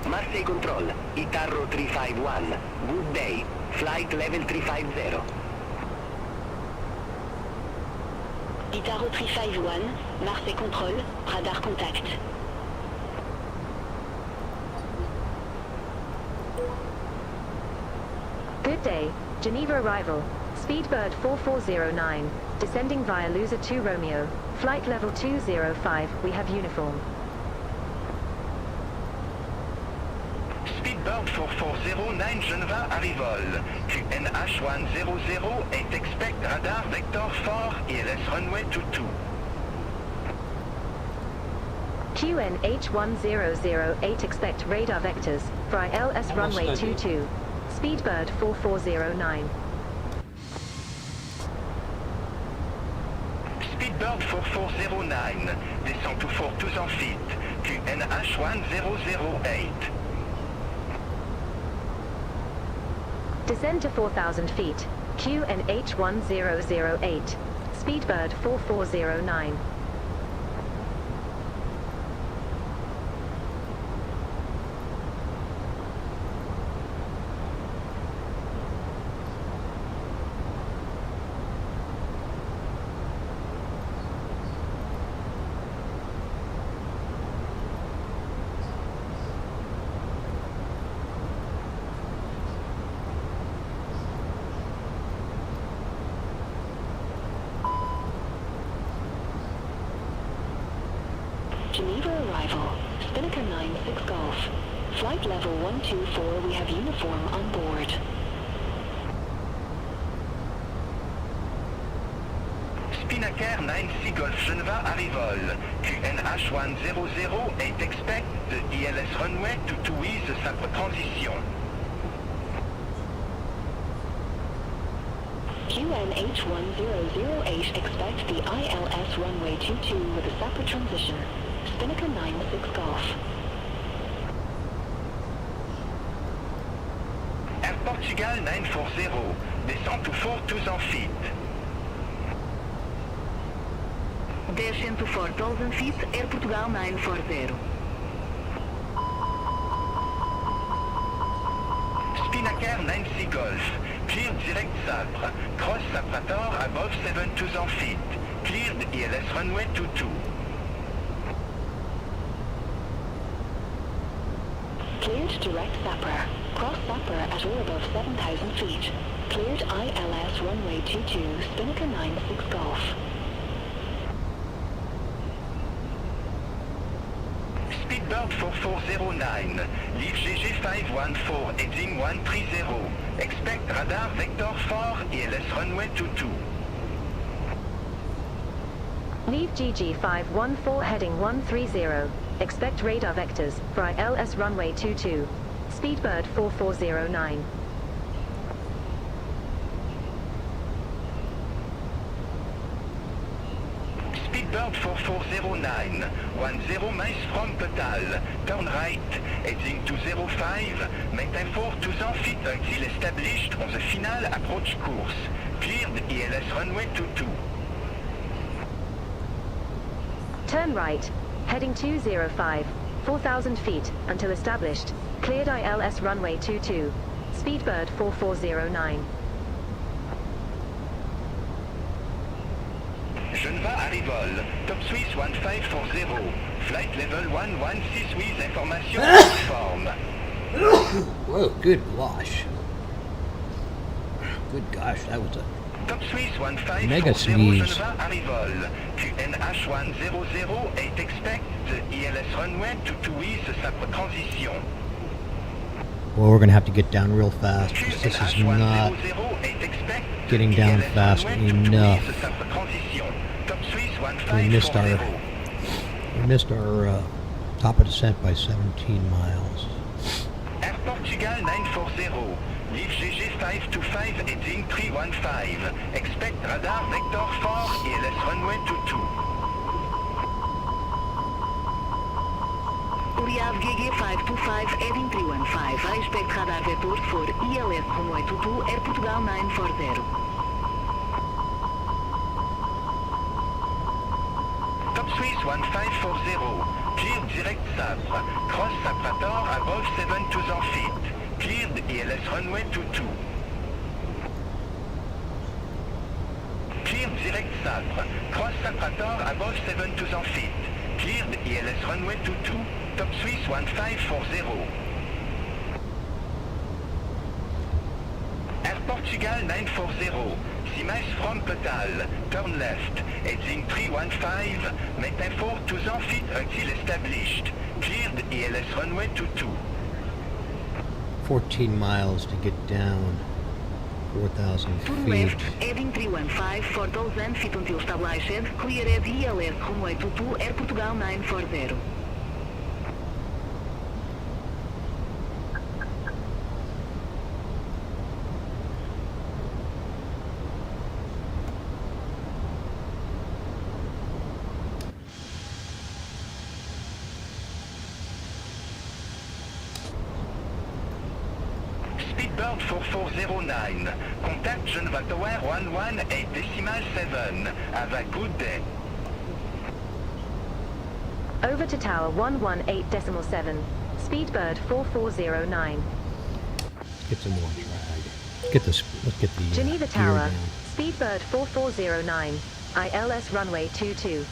Marseille Control, Itarro 351. Good day. Flight level 350. Itaro 351, Marseille Control, radar contact. Good day. Geneva arrival. Speedbird 4409. Descending via Loser 2 Romeo. Flight level 205. We have uniform. Speedbird 4409 Geneva arrival. QNH100 est expect radar vector 4 ILS runway 22. QNH1008 expect radar vectors for ILS runway 22. Speedbird 4409. Speedbird 4409, descend to 4200 feet. QNH1008. Descend to 4,000 feet. QNH 1008. Speedbird 4409. Geneva arrival. Spinnaker 96 Golf. Flight level 124, we have uniform on board. Spinnaker 96 Golf Geneva arrival. QNH 100 est expect de ILS runway to ease sa transition. QNH 1008 expect the ILS runway 22 with a separate transition. Spinnaker 96 Golf. Air Portugal 940, descend to 4,000 feet. Descend to 4,000 feet, Air Portugal 940. Spinnaker 96 Golf, clear direct Sabre, cross Sabrator above 7,000 feet, cleared ILS runway 22. Cleared direct Sapper. Cross Sapper at or above 7,000 feet. Cleared ILS runway 22, Spinnaker 96 Golf. Speedbird 4409, leave GG 514, heading 130. Expect radar vector 4, ILS runway 22. Leave GG 514 heading 130. Expect radar vectors for ILS runway 22. Speedbird 4409. Speedbird 4409, 10 miles from Total, turn right, heading 205, maintain 4,000 feet until established on the final approach course, cleared ILS runway 22. Turn right, heading 205, 4,000 feet until established. Cleared ILS runway 22. Speedbird 4409. Geneva arrival, top Swiss 1540, flight level 116 with information confirm. Whoa, good gosh. Good gosh, that was a Top Swiss 1540 mega sneeze. Geneva arrival, QNH 100 est expect ILS runway to ease sa transition. Well, we're going to have to get down real fast because this is not getting down fast enough. We missed our top of descent by 17 miles. Air Portugal 940, leave GG 525 heading 315. Expect radar vector 4, ILS runway 22. We have GG 525 heading 315. I expect radar vector for ILS runway 22, Air Portugal 940. Top Swiss 1540, clear direct Sabre, cross Sabrator above 7,000 feet, cleared ILS runway 22. Clear direct Sabre, cross Sabrator above 7,000 feet, cleared ILS runway 22, top Swiss 1540. Air Portugal 940, 6 miles from Total, turn left, heading 315, maintain 4,000 feet until established, cleared ILS runway 22. 14 miles to get down, 4,000 Turn feet. left, heading 315, 4,000 feet until established, cleared ILS runway 22, Air Portugal 940. Speedbird 4409. Contact Geneva Tower 118.7. Have a good day. Over to tower 118.7. Speedbird 4409. Get some more drag. Let's get the Geneva gear Tower. down. Speedbird 4409. ILS runway 22.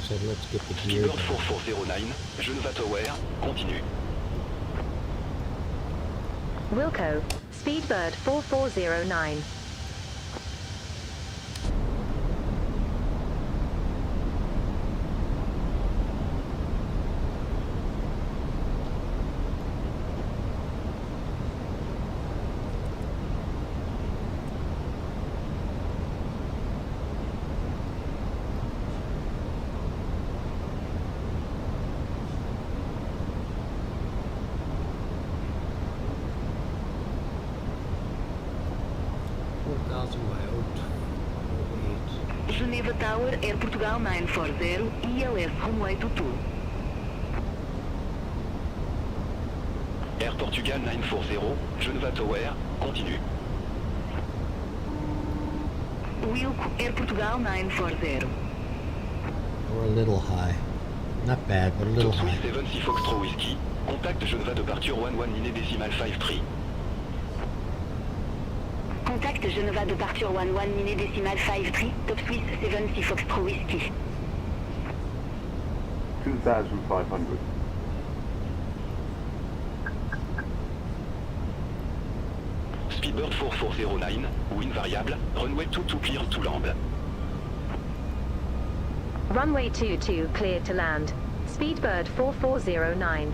So let's get the gear Speedbird down. 4409, Geneva Tower, continue. Wilco. Speedbird 4409. Geneva Tower, Air Portugal 940, ILS runway 22. Air Portugal 940, Geneva Tower, continue. Wilco, Air Portugal 940. We're a little high. Not bad, but a little Top high. Swiss 7 Foxtrot Whiskey, contact Geneva departure 11.53. Contact Geneva departure 11.53. Top Swiss 7 Foxtrot Whiskey. 2,500. Speedbird 4409, wind variable, runway 22 clear to land. Runway 22 cleared to land. Speedbird 4409.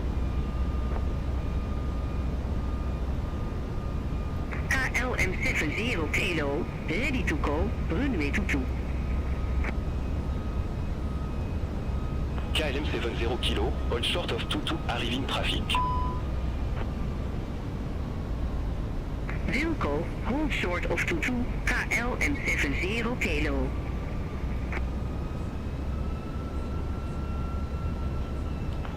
KLM 70 Kilo, ready to go, runway 22. KLM 70 kilo, hold short of 22 arriving traffic. Wilco, hold short of 22, KLM 70 Kilo.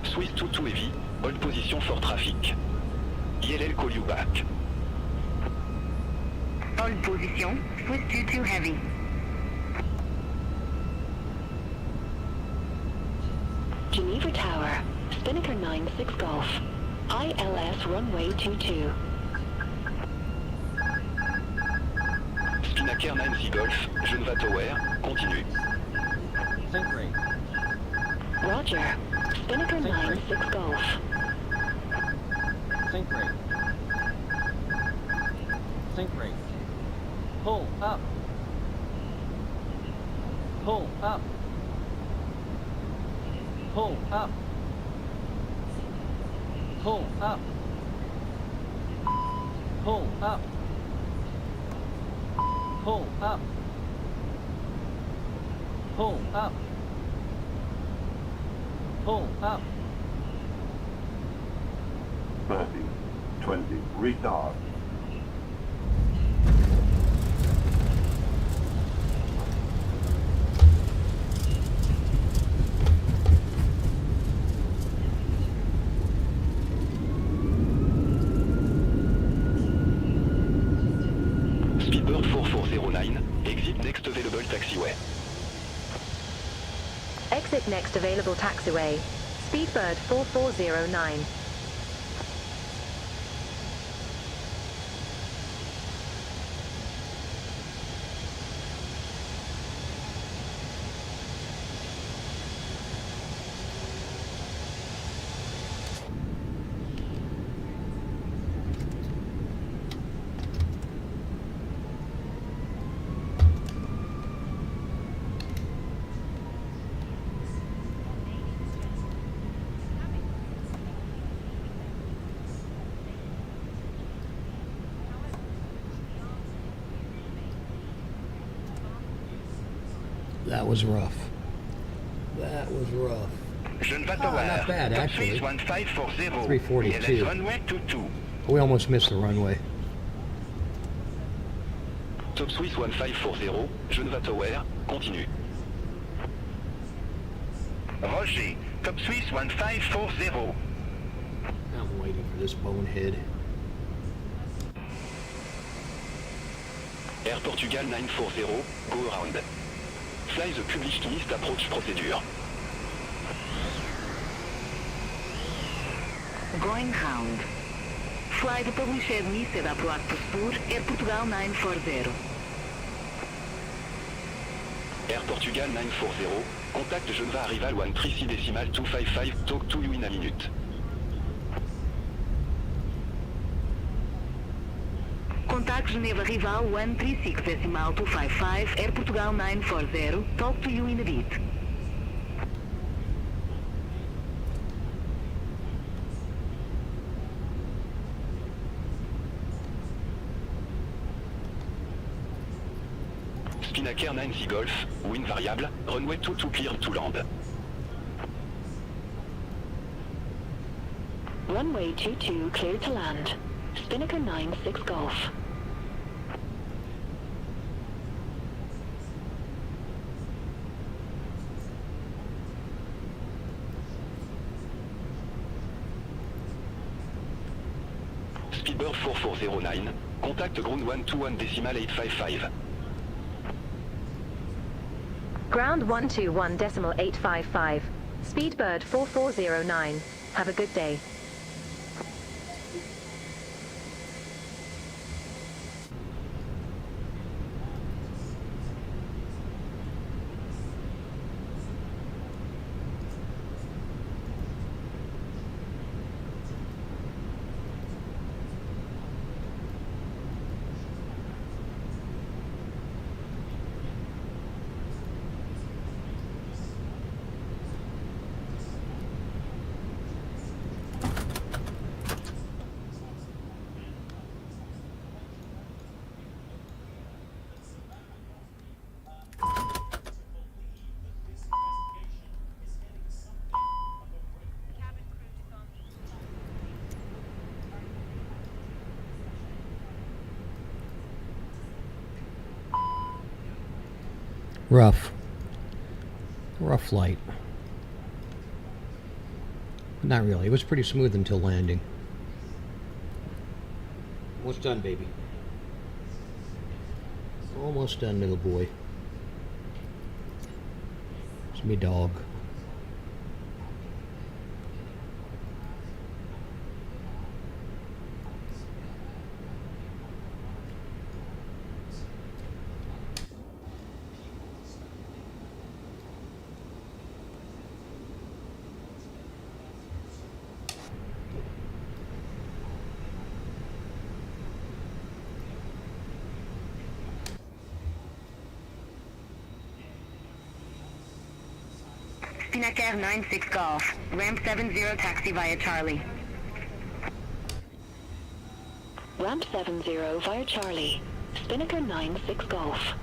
Swiss 22 heavy, hold position for traffic. ILL call you back. Hold position, Swiss 22 heavy. Geneva Tower, Spinnaker 96 Golf, ILS runway 22. Spinnaker 90 Golf, Geneva Tower, continue. Think rate. Roger, Spinnaker 96 Golf. Think rate. Think rate. Pull up. Pull up. Pull up. Pull up. Pull up. Pull up. Pull up. Pull up. 30, 20, retard. Speedbird 4409, exit next available taxiway. Exit next available taxiway. Speedbird 4409. That was rough. That was rough. Geneva Tower, not bad, Top actually. Swiss 1540, 342. ILS runway 22. We almost missed the runway. Top Swiss 1540, Geneva Tower, continue. Roger, Top Swiss 1540. I'm waiting for this bonehead. Air Portugal 940, go around. Fly the published missed approach procedure. Going round. Fly the published missed approach procedure, Air Portugal 940. Air Portugal 940, contact Geneva Arrival 136.255, talk to you in a minute. Contact Geneva Rival 136.255, Air Portugal 940, talk to you in a bit. Spinnaker 9 Golf, wind variable, runway 22 clear to land. Runway 22 clear to land. Spinnaker 96 Golf. Speedbird 4409, contact ground 121.855. Ground 121.855. Speedbird 4409. Have a good day. Rough flight. Not really. It was pretty smooth until landing. Almost done, baby. Almost done, little boy. It's me dog. Spinnaker 96 Golf, ramp 70 taxi via Charlie. Ramp 70 via Charlie. Spinnaker 96 Golf.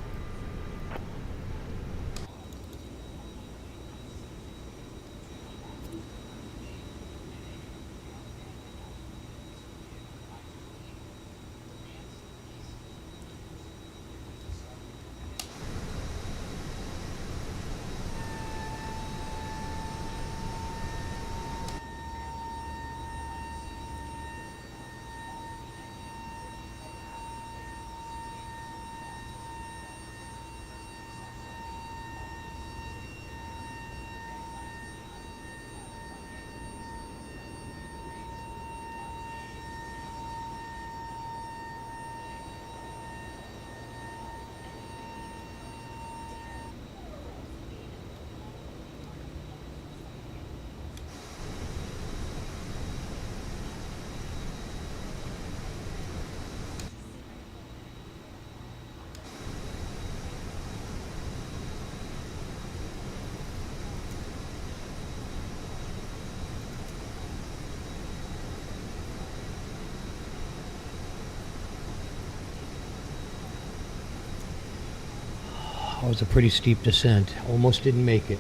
That was a pretty steep descent. Almost didn't make it.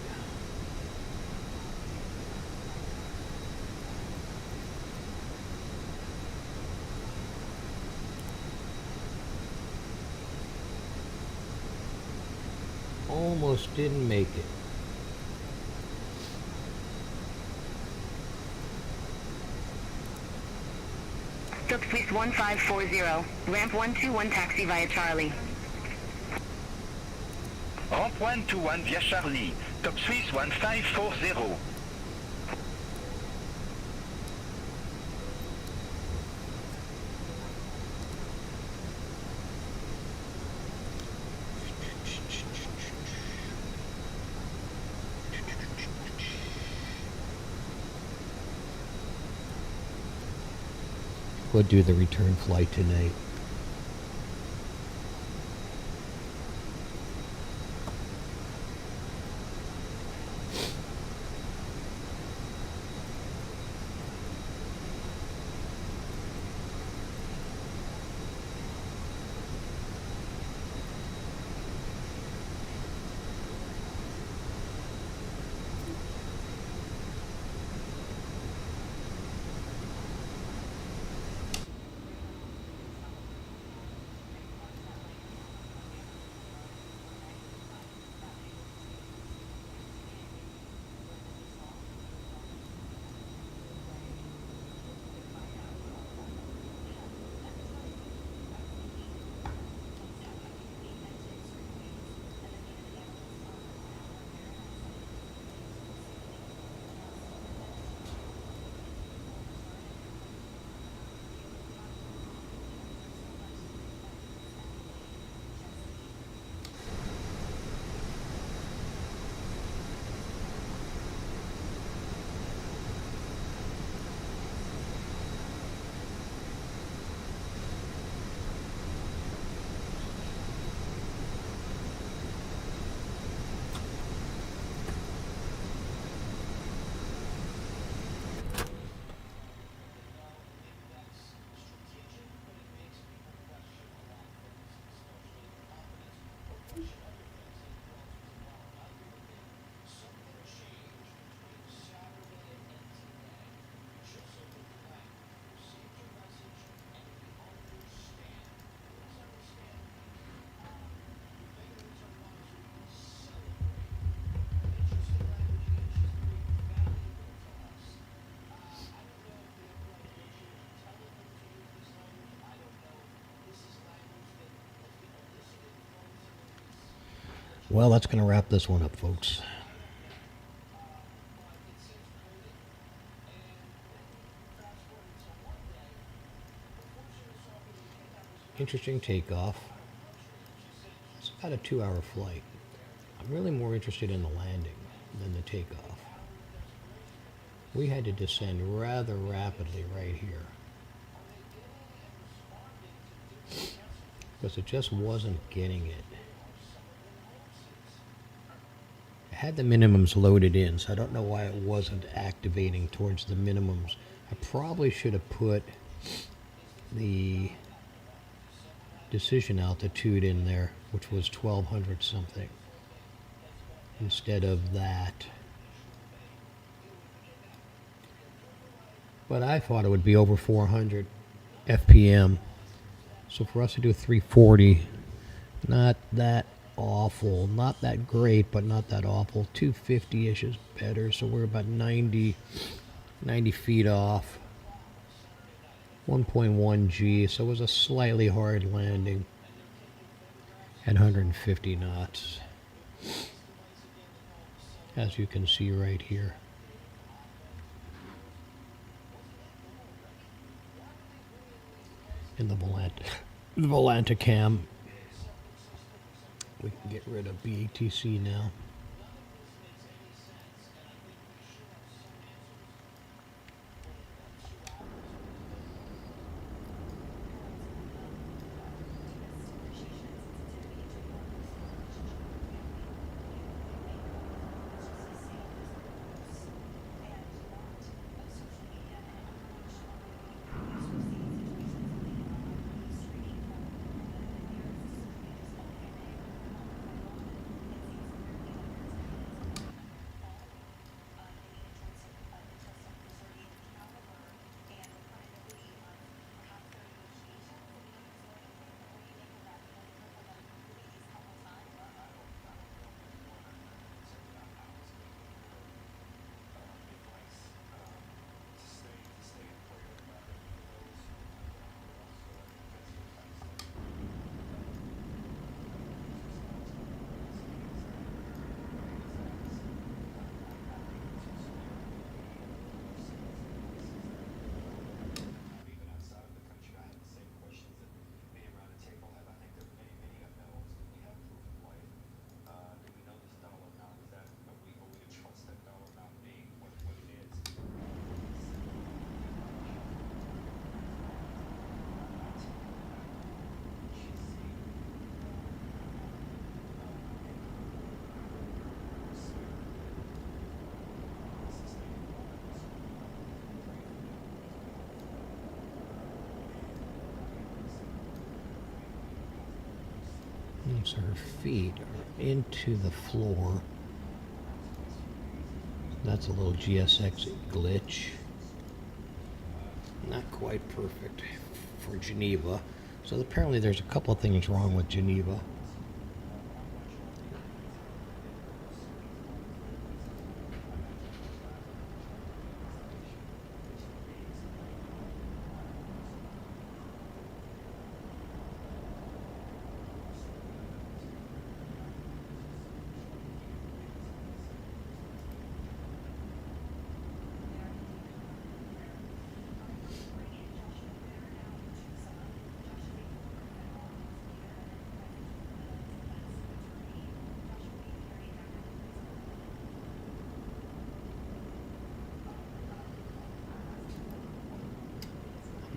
Almost didn't make it. Top Swiss 1540. Ramp 121 taxi via Charlie. Ramp 121 via Charlie. Top Swiss 1540. We'll do the return flight tonight. Well, that's going to wrap this one up, folks. Interesting takeoff. It's about a 2-hour flight. I'm really more interested in the landing than the takeoff. We had to descend rather rapidly right here, because it just wasn't getting it. I had the minimums loaded in, so I don't know why it wasn't activating towards the minimums. I probably should have put the decision altitude in there, which was 1200 something, instead of that. But I thought it would be over 400 FPM. So for us to do 340, not that awful, not that great, but not that awful. 250-ish is better, so we're about 90 feet off. 1.1 G, so it was a slightly hard landing at 150 knots, as you can see right here. In the Volanta cam. We can get rid of BATC now. So her feet are into the floor. That's a little GSX glitch. Not quite perfect for Geneva. So apparently there's a couple of things wrong with Geneva.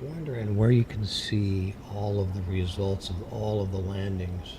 Wondering where you can see all of the results of all of the landings.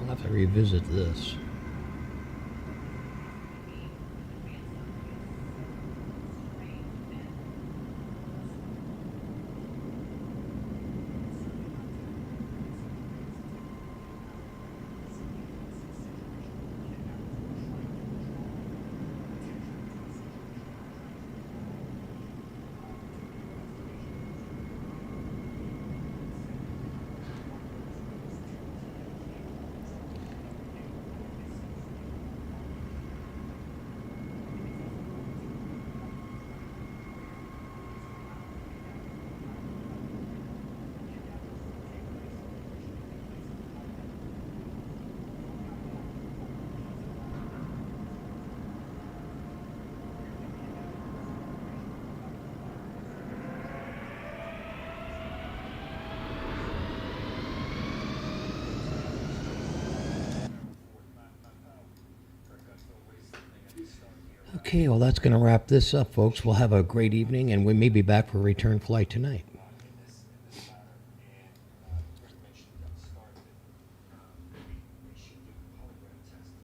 I'll have to revisit this. Okay, well, that's going to wrap this up, folks. We'll have a great evening, and we may be back for a return flight tonight.